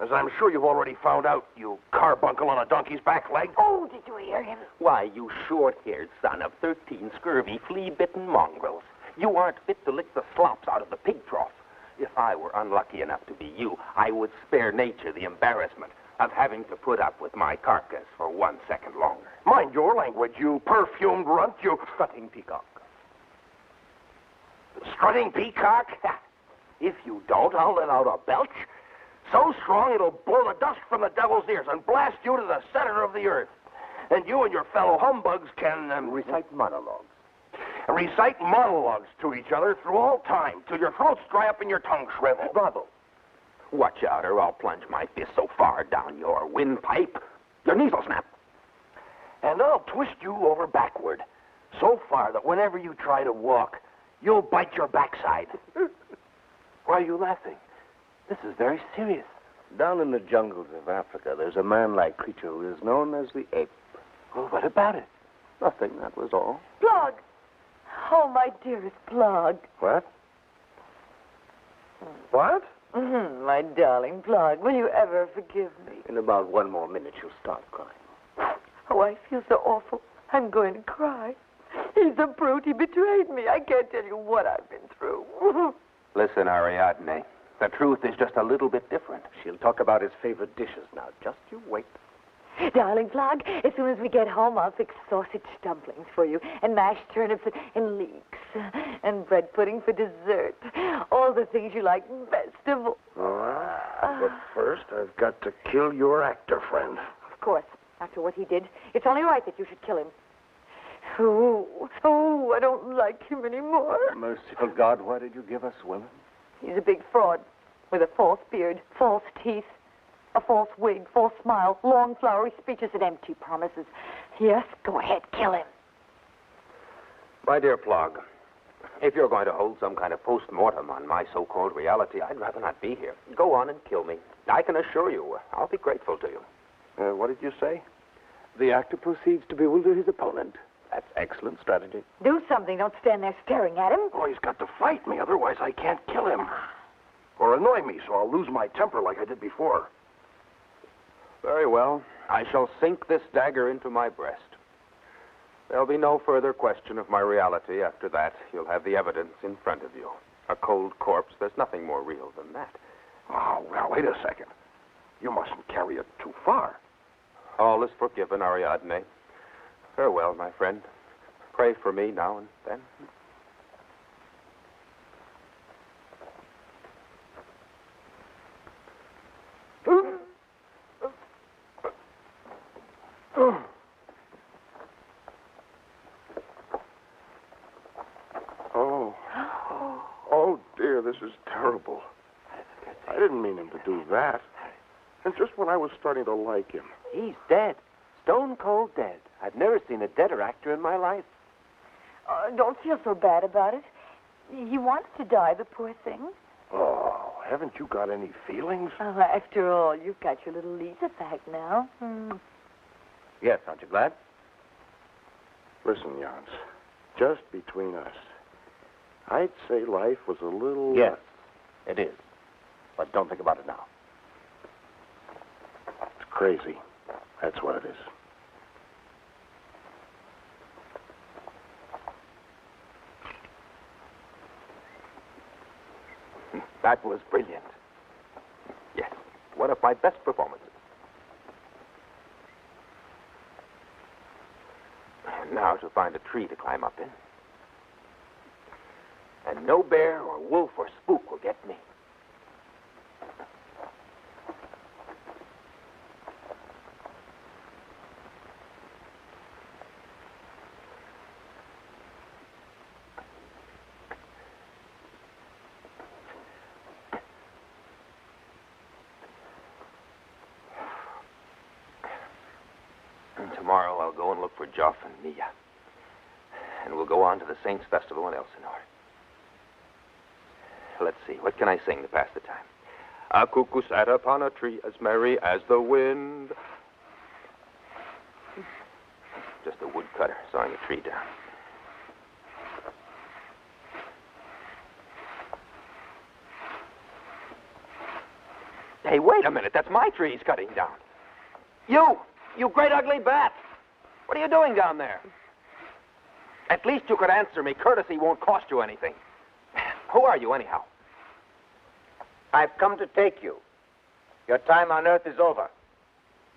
As I'm sure you've already found out, you carbuncle on a donkey's back leg. Oh, did you hear him? Why, you short-haired son of 13 scurvy, flea-bitten mongrels. You aren't fit to lick the slops out of the pig trough. If I were unlucky enough to be you, I would spare nature the embarrassment. of having to put up with my carcass for 1 second longer. Mind your language, you perfumed runt, you... Strutting peacock. Strutting peacock? If you don't, I'll let out a belch so strong it'll blow the dust from the devil's ears and blast you to the center of the earth. And you and your fellow humbugs can recite monologues. Recite monologues to each other through all time, till your throats dry up and your tongue shrivel. Bravo. Watch out, or I'll plunge my fist so far down your windpipe, your knees will snap. And I'll twist you over backward, so far that whenever you try to walk, you'll bite your backside. Why are you laughing? This is very serious. Down in the jungles of Africa, there's a man-like creature who is known as the ape. Well, what about it? Nothing, that was all. Plug! Oh, my dearest Plug. What? What? My darling Plug, will you ever forgive me? In about 1 more minute, you'll start crying. Oh, I feel so awful. I'm going to cry. He's a brute. He betrayed me. I can't tell you what I've been through. Listen, Ariadne, the truth is just a little bit different. She'll talk about his favorite dishes now. Just you wait. Darling Plug, as soon as we get home, I'll fix sausage dumplings for you, and mashed turnips and leeks, and bread pudding for dessert. All the things you like best of all. But first, I've got to kill your actor friend. Of course. After what he did, it's only right that you should kill him. Oh, I don't like him anymore. Merciful God, why did you give us women? He's a big fraud, with a false beard, false teeth, a false wig, false smile, long flowery speeches, and empty promises. Yes, go ahead, kill him. My dear Plug, if you're going to hold some kind of post-mortem on my so-called reality, I'd rather not be here. Go on and kill me. I can assure you, I'll be grateful to you. What did you say? The actor proceeds to bewilder his opponent. That's excellent strategy. Do something. Don't stand there staring at him. Oh, he's got to fight me, otherwise I can't kill him. Or annoy me, so I'll lose my temper like I did before. Very well. I shall sink this dagger into my breast. There'll be no further question of my reality after that. You'll have the evidence in front of you. A cold corpse, there's nothing more real than that. Oh, well, wait a second. You mustn't carry it too far. All is forgiven, Ariadne. Farewell, my friend. Pray for me now and then. Oh, dear, this is terrible. I didn't mean him to do that. And just when I was starting to like him. He's dead. Stone cold dead. I've never seen a deader actor in my life. Don't feel so bad about it. He wants to die, the poor thing. Oh, haven't you got any feelings? After all, you've got your little Lisa back now. Yes, aren't you glad? Listen, Jans, just between us, I'd say life was a little... Yes, it is. But don't think about it now. It's crazy. That's what it is. That was brilliant. Yes, one of my best performances. And now to find a tree to climb up in. And no bear or wolf or spook will get me. Tomorrow I'll go and look for Joff and Mia. And we'll go on to the Saints Festival in Elsinore. Let's see, what can I sing to pass the time? A cuckoo sat upon a tree as merry as the wind. Just a woodcutter sawing a tree down. Hey, wait a minute, that's my tree he's cutting down. You great ugly bat! What are you doing down there? At least you could answer me. Courtesy won't cost you anything. Who are you, anyhow? I've come to take you. Your time on Earth is over.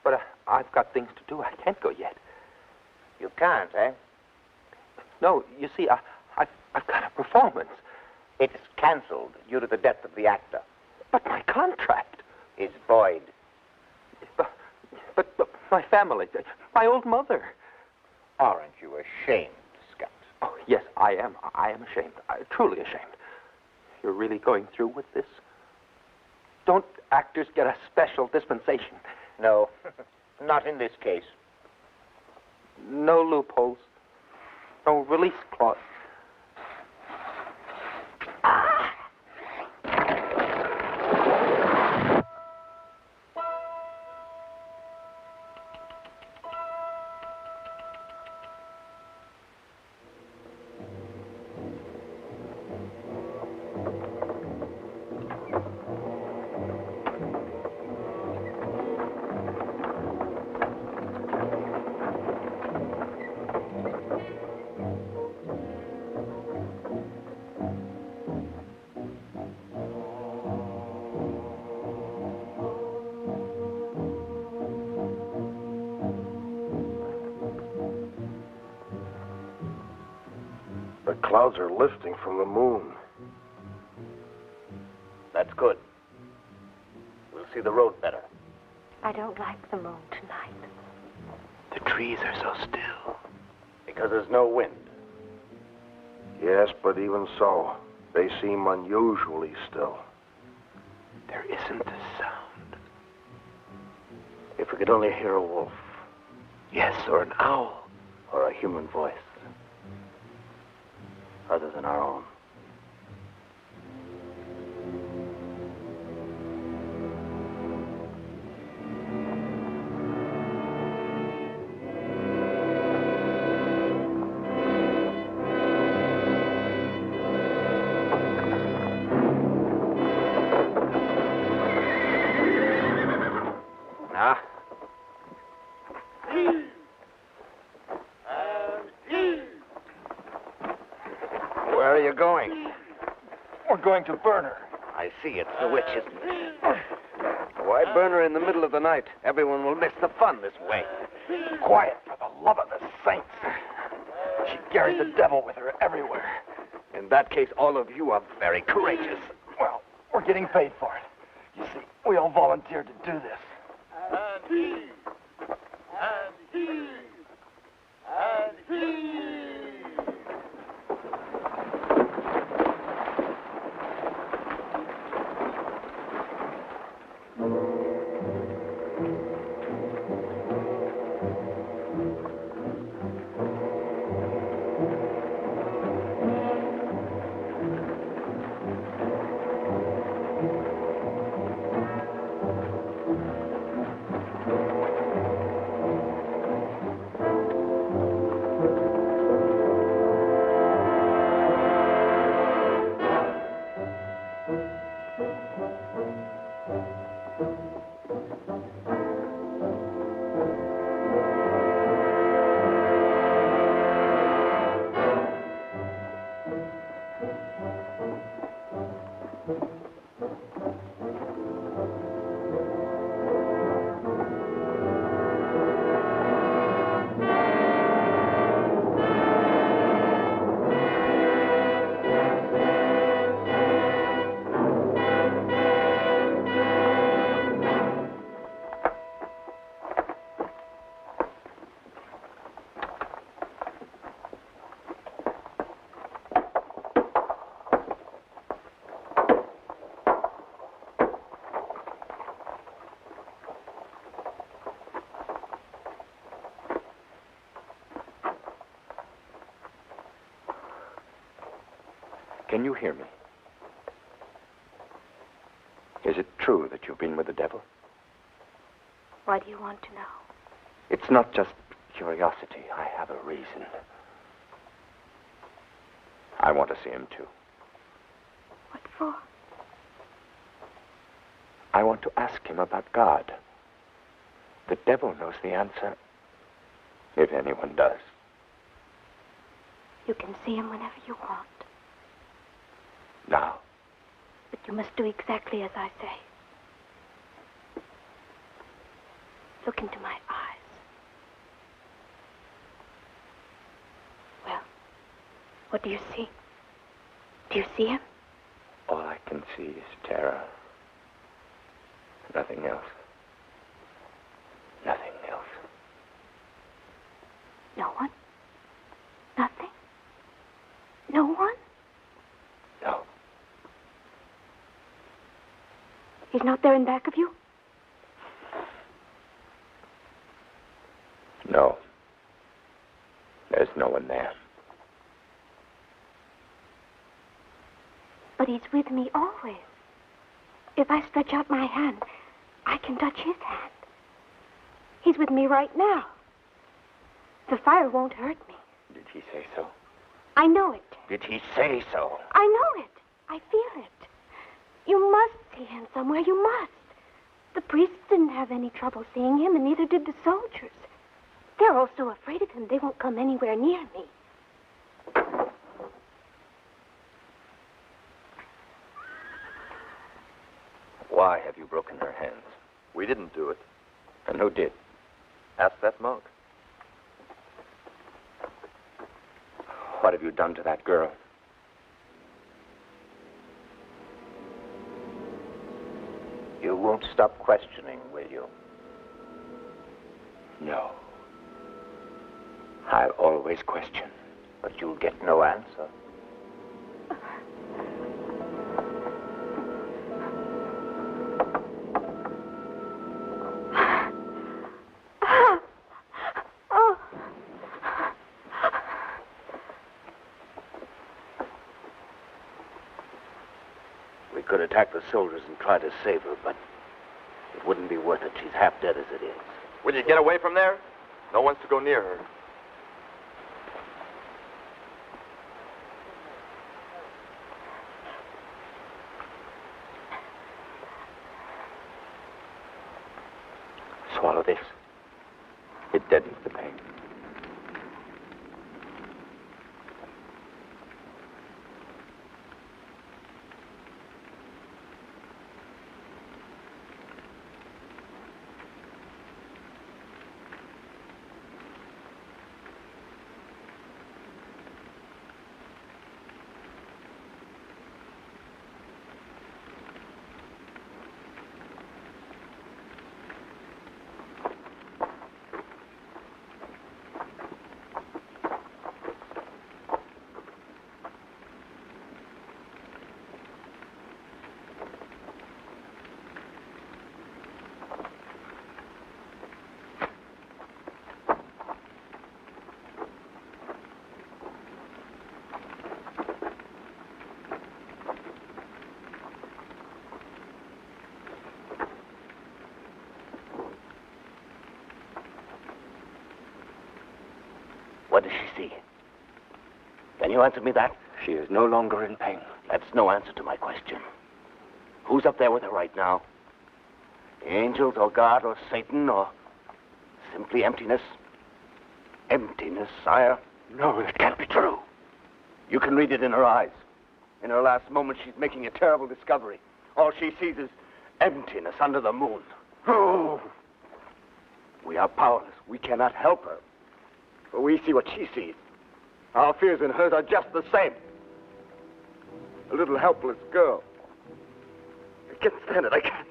But I've got things to do. I can't go yet. You can't, eh? No, you see, I've got a performance. It's cancelled due to the death of the actor. But my contract is void. But my family, my old mother. Aren't you ashamed, Scott? Oh, yes, I am. I am ashamed. Truly ashamed. You're really going through with this? Don't actors get a special dispensation? No, not in this case. No loopholes. No release clause. The clouds are lifting from the moon. That's good. We'll see the road better. I don't like the moon tonight. The trees are so still. Because there's no wind. Yes, but even so, they seem unusually still. There isn't a sound. If we could only hear a wolf. Yes, or an owl. Or a human voice. Other than our own. Ah. Where are you going? We're going to Burner. I see, it's the witch, isn't it? Why burn her in the middle of the night? Everyone will miss the fun this way. Quiet, for the love of the saints. She carries the devil with her everywhere. In that case, all of you are very courageous. Well, we're getting paid for it. You see, we all volunteered to do this. And he, and he, and he. Can you hear me? Is it true that you've been with the devil? Why do you want to know? It's not just curiosity. I have a reason. I want to see him, too. What for? I want to ask him about God. The devil knows the answer, if anyone does. You can see him whenever you want. Now. But you must do exactly as I say. look into my eyes. Well, what do you see? Do you see him? All I can see is terror. Nothing else. Nothing else. No one? Nothing? No one? No. He's not there in back of you? No. There's no one there. But he's with me always. If I stretch out my hand, I can touch his hand. He's with me right now. The fire won't hurt me. Did he say so? I know it. Did he say so? I know it. I feel it. You must see him somewhere. You must. The priests didn't have any trouble seeing him, and neither did the soldiers. They're all so afraid of him, they won't come anywhere near me. Why have you broken her hands? We didn't do it. And who did? Ask that monk. What have you done to that girl? You won't stop questioning, will you? No. I'll always question. But you'll get no answer. We could attack the soldiers and try to save her, but it wouldn't be worth it. She's half dead as it is. Will you get away from there? No one's to go near her. Swallow this. It deadens the pain. What does she see? Can you answer me that? She is no longer in pain. That's no answer to my question. Who's up there with her right now? The angels or God or Satan or simply emptiness? Emptiness, sire? No, it can't be true. You can read it in her eyes. In her last moment, she's making a terrible discovery. All she sees is emptiness under the moon. Oh! We are powerless. We cannot help her. But we see what she sees. Our fears and hers are just the same. A little helpless girl. I can't stand it. I can't.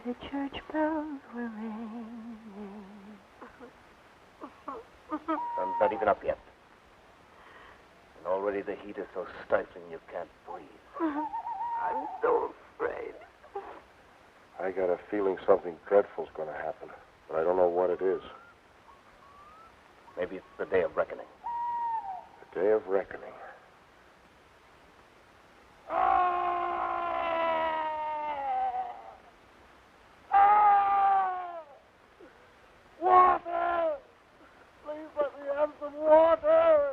the church bells were ringing. Sun's not even up yet. And already the heat is so stifling you can't breathe. I'm so afraid. I got a feeling something dreadful's going to happen, but I don't know what it is. Maybe it's the day of reckoning. The day of reckoning. Water! Please let me have some water!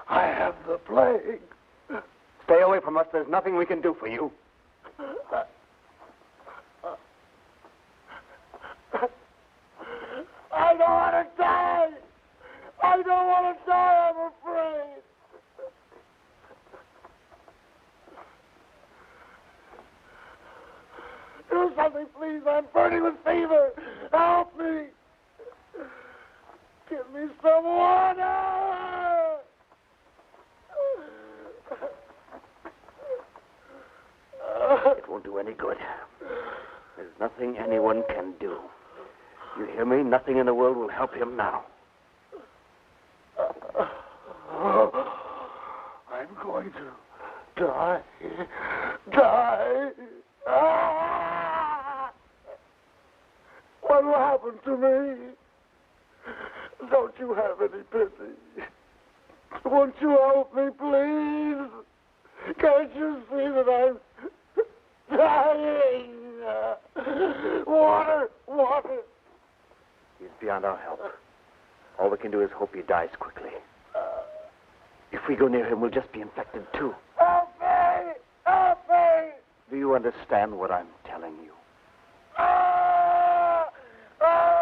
I have the plague. Stay away from us. There's nothing we can do for you. I don't want to die! I don't want to die, I'm afraid! Do something, please. I'm burning with fever. Help me. Give me some water. It won't do any good. There's nothing anyone can do. You hear me? Nothing in the world will help him now. I'm going to die. Die. Ah! What will happen to me? Don't you have any pity? Won't you help me, please? Can't you see that I'm dying? Water! Water! He's beyond our help. All we can do is hope he dies quickly. If we go near him, we'll just be infected too. Help me! Help me! Do you understand what I'm telling you? Ah! Ah!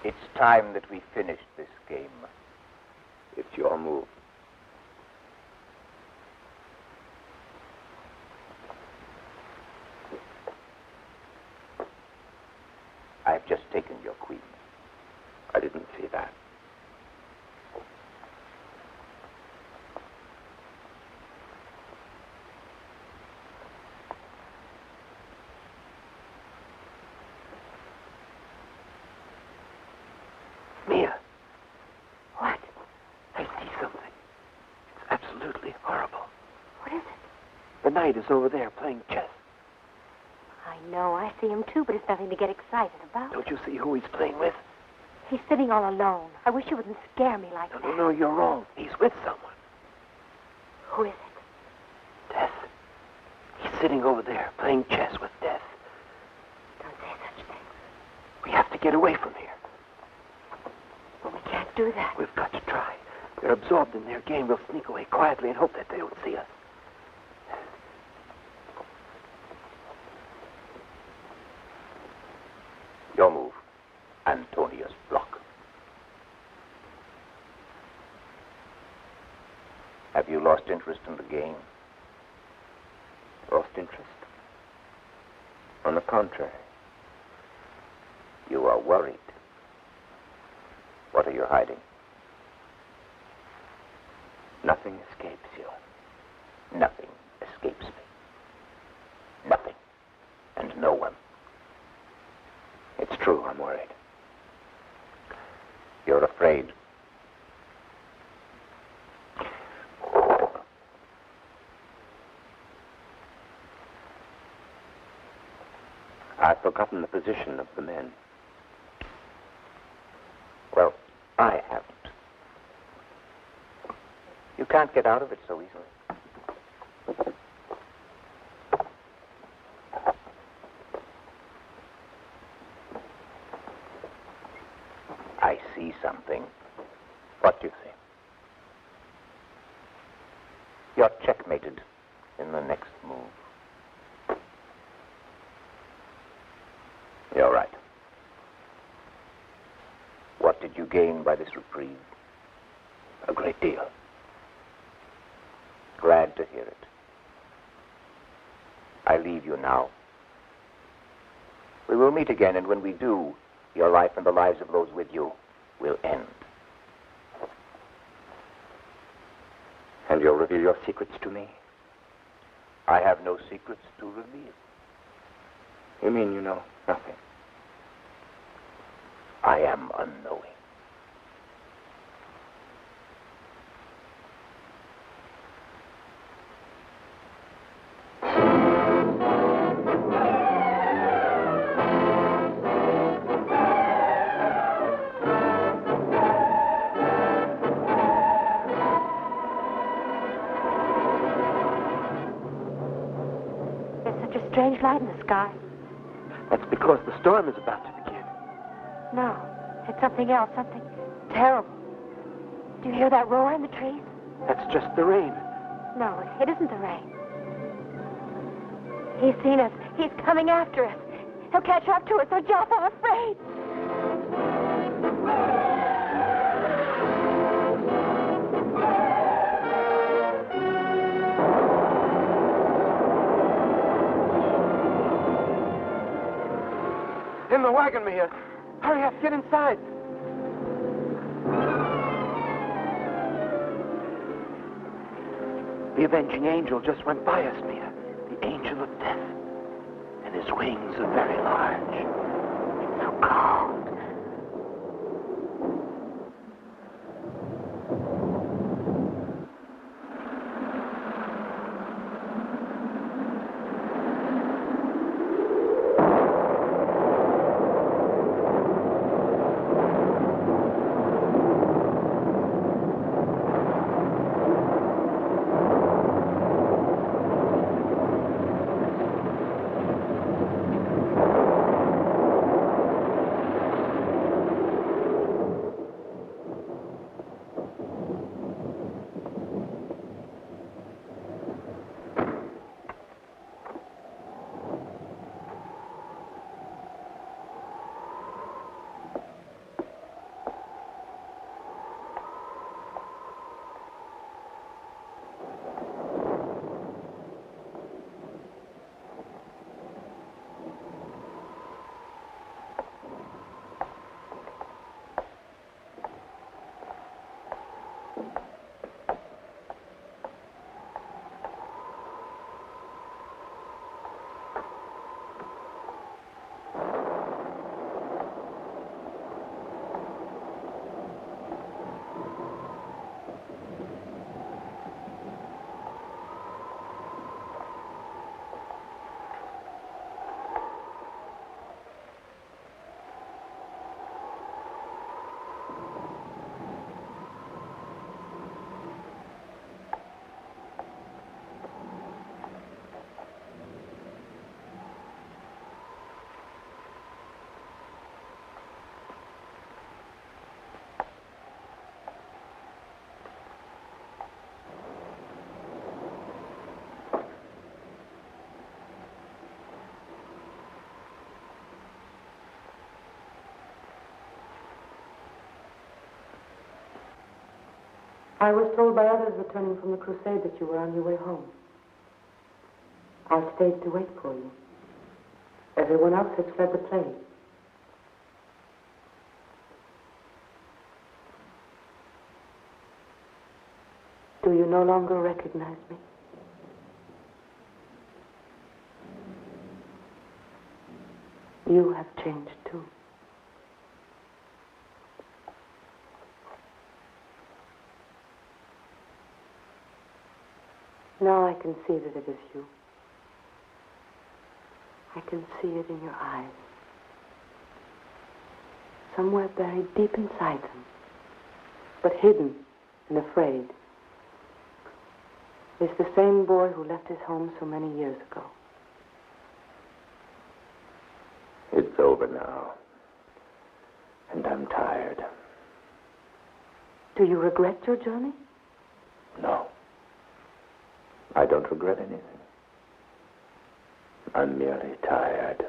It's time that we finished this game. It's your move. I've just taken your queen. I didn't see that. Mia. What? I see something. It's absolutely horrible. What is it? The knight is over there playing chess. I know. I see him too, but it's nothing to get excited about. Don't you see who he's playing with? He's sitting all alone. I wish you wouldn't scare me like that. No, you're wrong. He's with someone. Who is it? Death. He's sitting over there playing chess with Death. Don't say such things. We have to get away from here. But we can't do that. We've got to try. They're absorbed in their game. We'll sneak away quietly and hope that they don't see us. Your move. Antonius block. Have you lost interest in the game? Lost interest? On the contrary. You are worried. What are you hiding? Nothing escapes you. Nothing escapes me. Nothing. And no one. It's true, I'm worried. You're afraid. I've forgotten the position of the men. Well, I haven't. You can't get out of it so easily. I see something. What do you see? You're checkmated in the next move. You're right. What did you gain by this reprieve? A great deal. Glad to hear it. I leave you now. We will meet again, and when we do, your life and the lives of those with you will end. And you'll reveal your secrets to me? I have no secrets to reveal. You mean you know nothing? I am unknowing. Strange light in the sky. That's because the storm is about to begin. No, it's something else, something terrible. Do you hear that roar in the trees? That's just the rain. No, it isn't the rain. He's seen us. He's coming after us. He'll catch up to us. Oh, Joff, I'm afraid. In the wagon, Mia. Hurry up, get inside. The avenging angel just went by us, Mia. The angel of death. And his wings are very large. It's so cold. I was told by others returning from the crusade that you were on your way home. I stayed to wait for you. Everyone else has fled the plague. Do you no longer recognize me? You have changed too. Now I can see that it is you. I can see it in your eyes. Somewhere buried deep inside them, but hidden and afraid, is the same boy who left his home so many years ago. It's over now. And I'm tired. Do you regret your journey? No. I don't regret anything. I'm merely tired.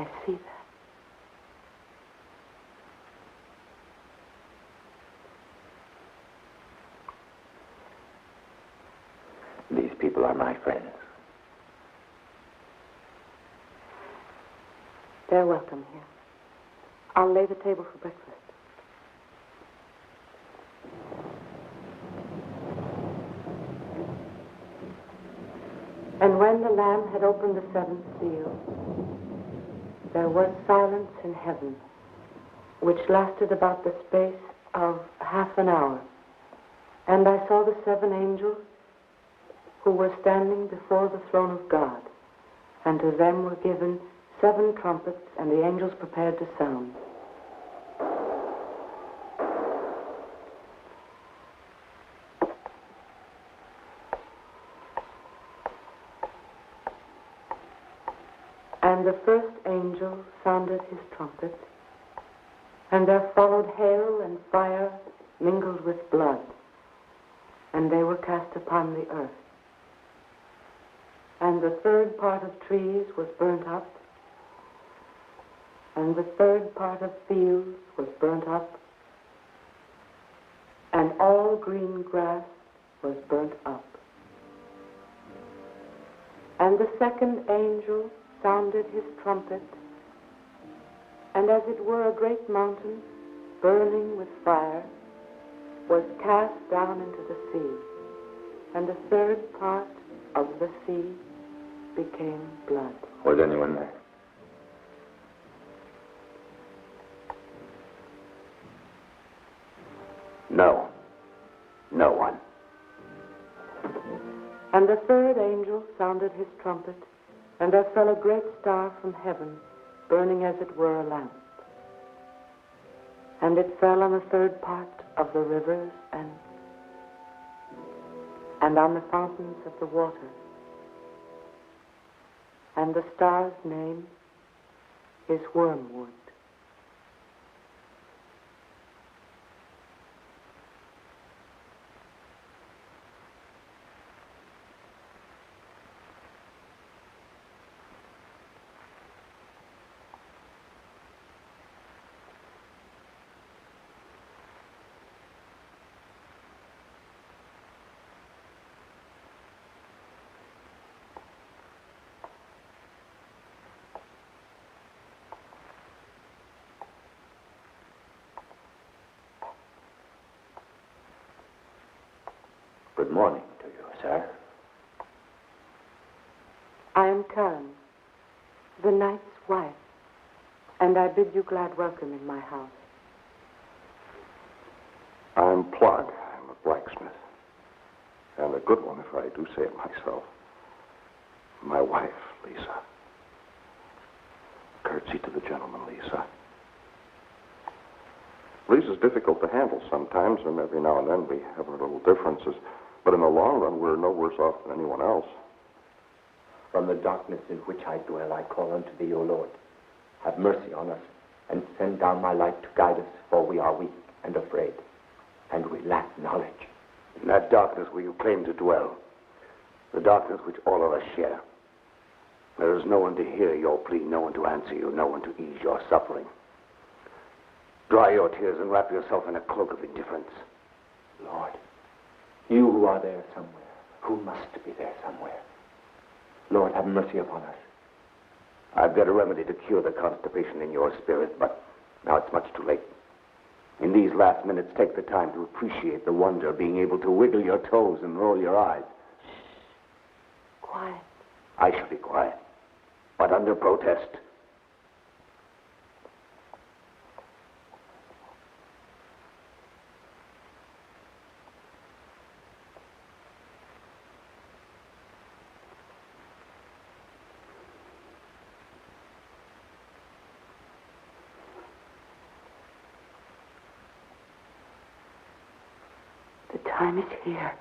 I see that. These people are my friends. They're welcome here. I'll lay the table for breakfast. And when the Lamb had opened the seventh seal, there was silence in heaven, which lasted about the space of half an hour. And I saw the seven angels who were standing before the throne of God, and to them were given 7 trumpets, and the angels prepared to sound. And the first angel sounded his trumpet, and there followed hail and fire mingled with blood, and they were cast upon the earth. And the third part of trees was burnt up, and the third part of fields was burnt up, and all green grass was burnt up. And the second angel sounded his trumpet, and as it were a great mountain burning with fire was cast down into the sea, and the third part of the sea became blood. Was anyone there? No. No one. And the third angel sounded his trumpet, and there fell a great star from heaven, burning as it were a lamp. And it fell on the third part of the rivers and on the fountains of the water. And the star's name is Wormwood. Good morning to you, sir. I am Karen, the knight's wife, and I bid you glad welcome in my house. I'm Plug. I'm a blacksmith. And a good one, if I do say it myself. My wife, Lisa. Curtsy to the gentleman, Lisa. Lisa's difficult to handle sometimes, and every now and then we have our little differences. But in the long run, we're no worse off than anyone else. From the darkness in which I dwell, I call unto thee, O Lord. Have mercy on us, and send down thy light to guide us, for we are weak and afraid, and we lack knowledge. In that darkness where you claim to dwell, the darkness which all of us share, there is no one to hear your plea, no one to answer you, no one to ease your suffering. Dry your tears and wrap yourself in a cloak of indifference. Lord, you who are there somewhere, who must be there somewhere. Lord, have mercy upon us. I've got a remedy to cure the constipation in your spirit, but now it's much too late. In these last minutes, take the time to appreciate the wonder of being able to wiggle your toes and roll your eyes. Quiet. I shall be quiet, but under protest. The time is here.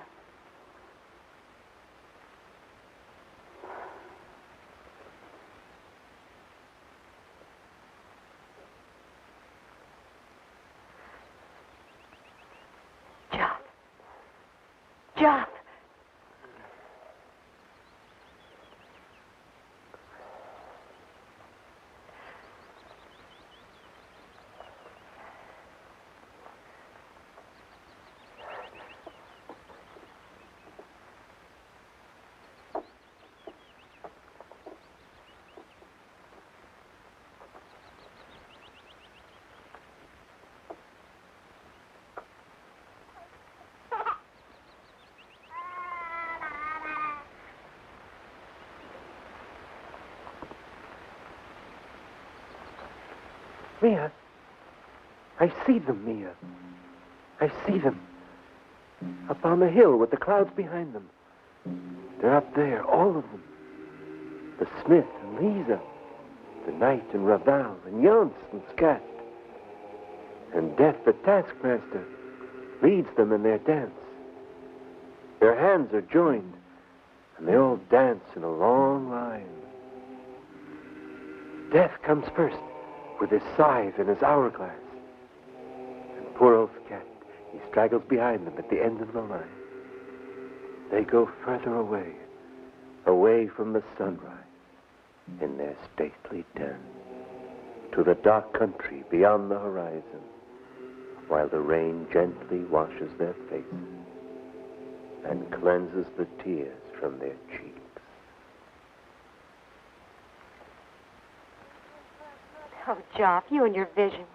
Joff. Mia, I see them, Mia. I see them. Up on the hill with the clouds behind them. They're up there, all of them. The Smith and Lisa. The Knight and Raval and Jans and Scat. And Death the Taskmaster leads them in their dance. Their hands are joined, and they all dance in a long line. Death comes first with his scythe and his hourglass. And poor old Scat, he straggles behind them at the end of the line. They go further away, away from the sunrise, in their stately den, to the dark country beyond the horizon, while the rain gently washes their faces and cleanses the tears from their cheeks. Oh, Joff, you and your visions.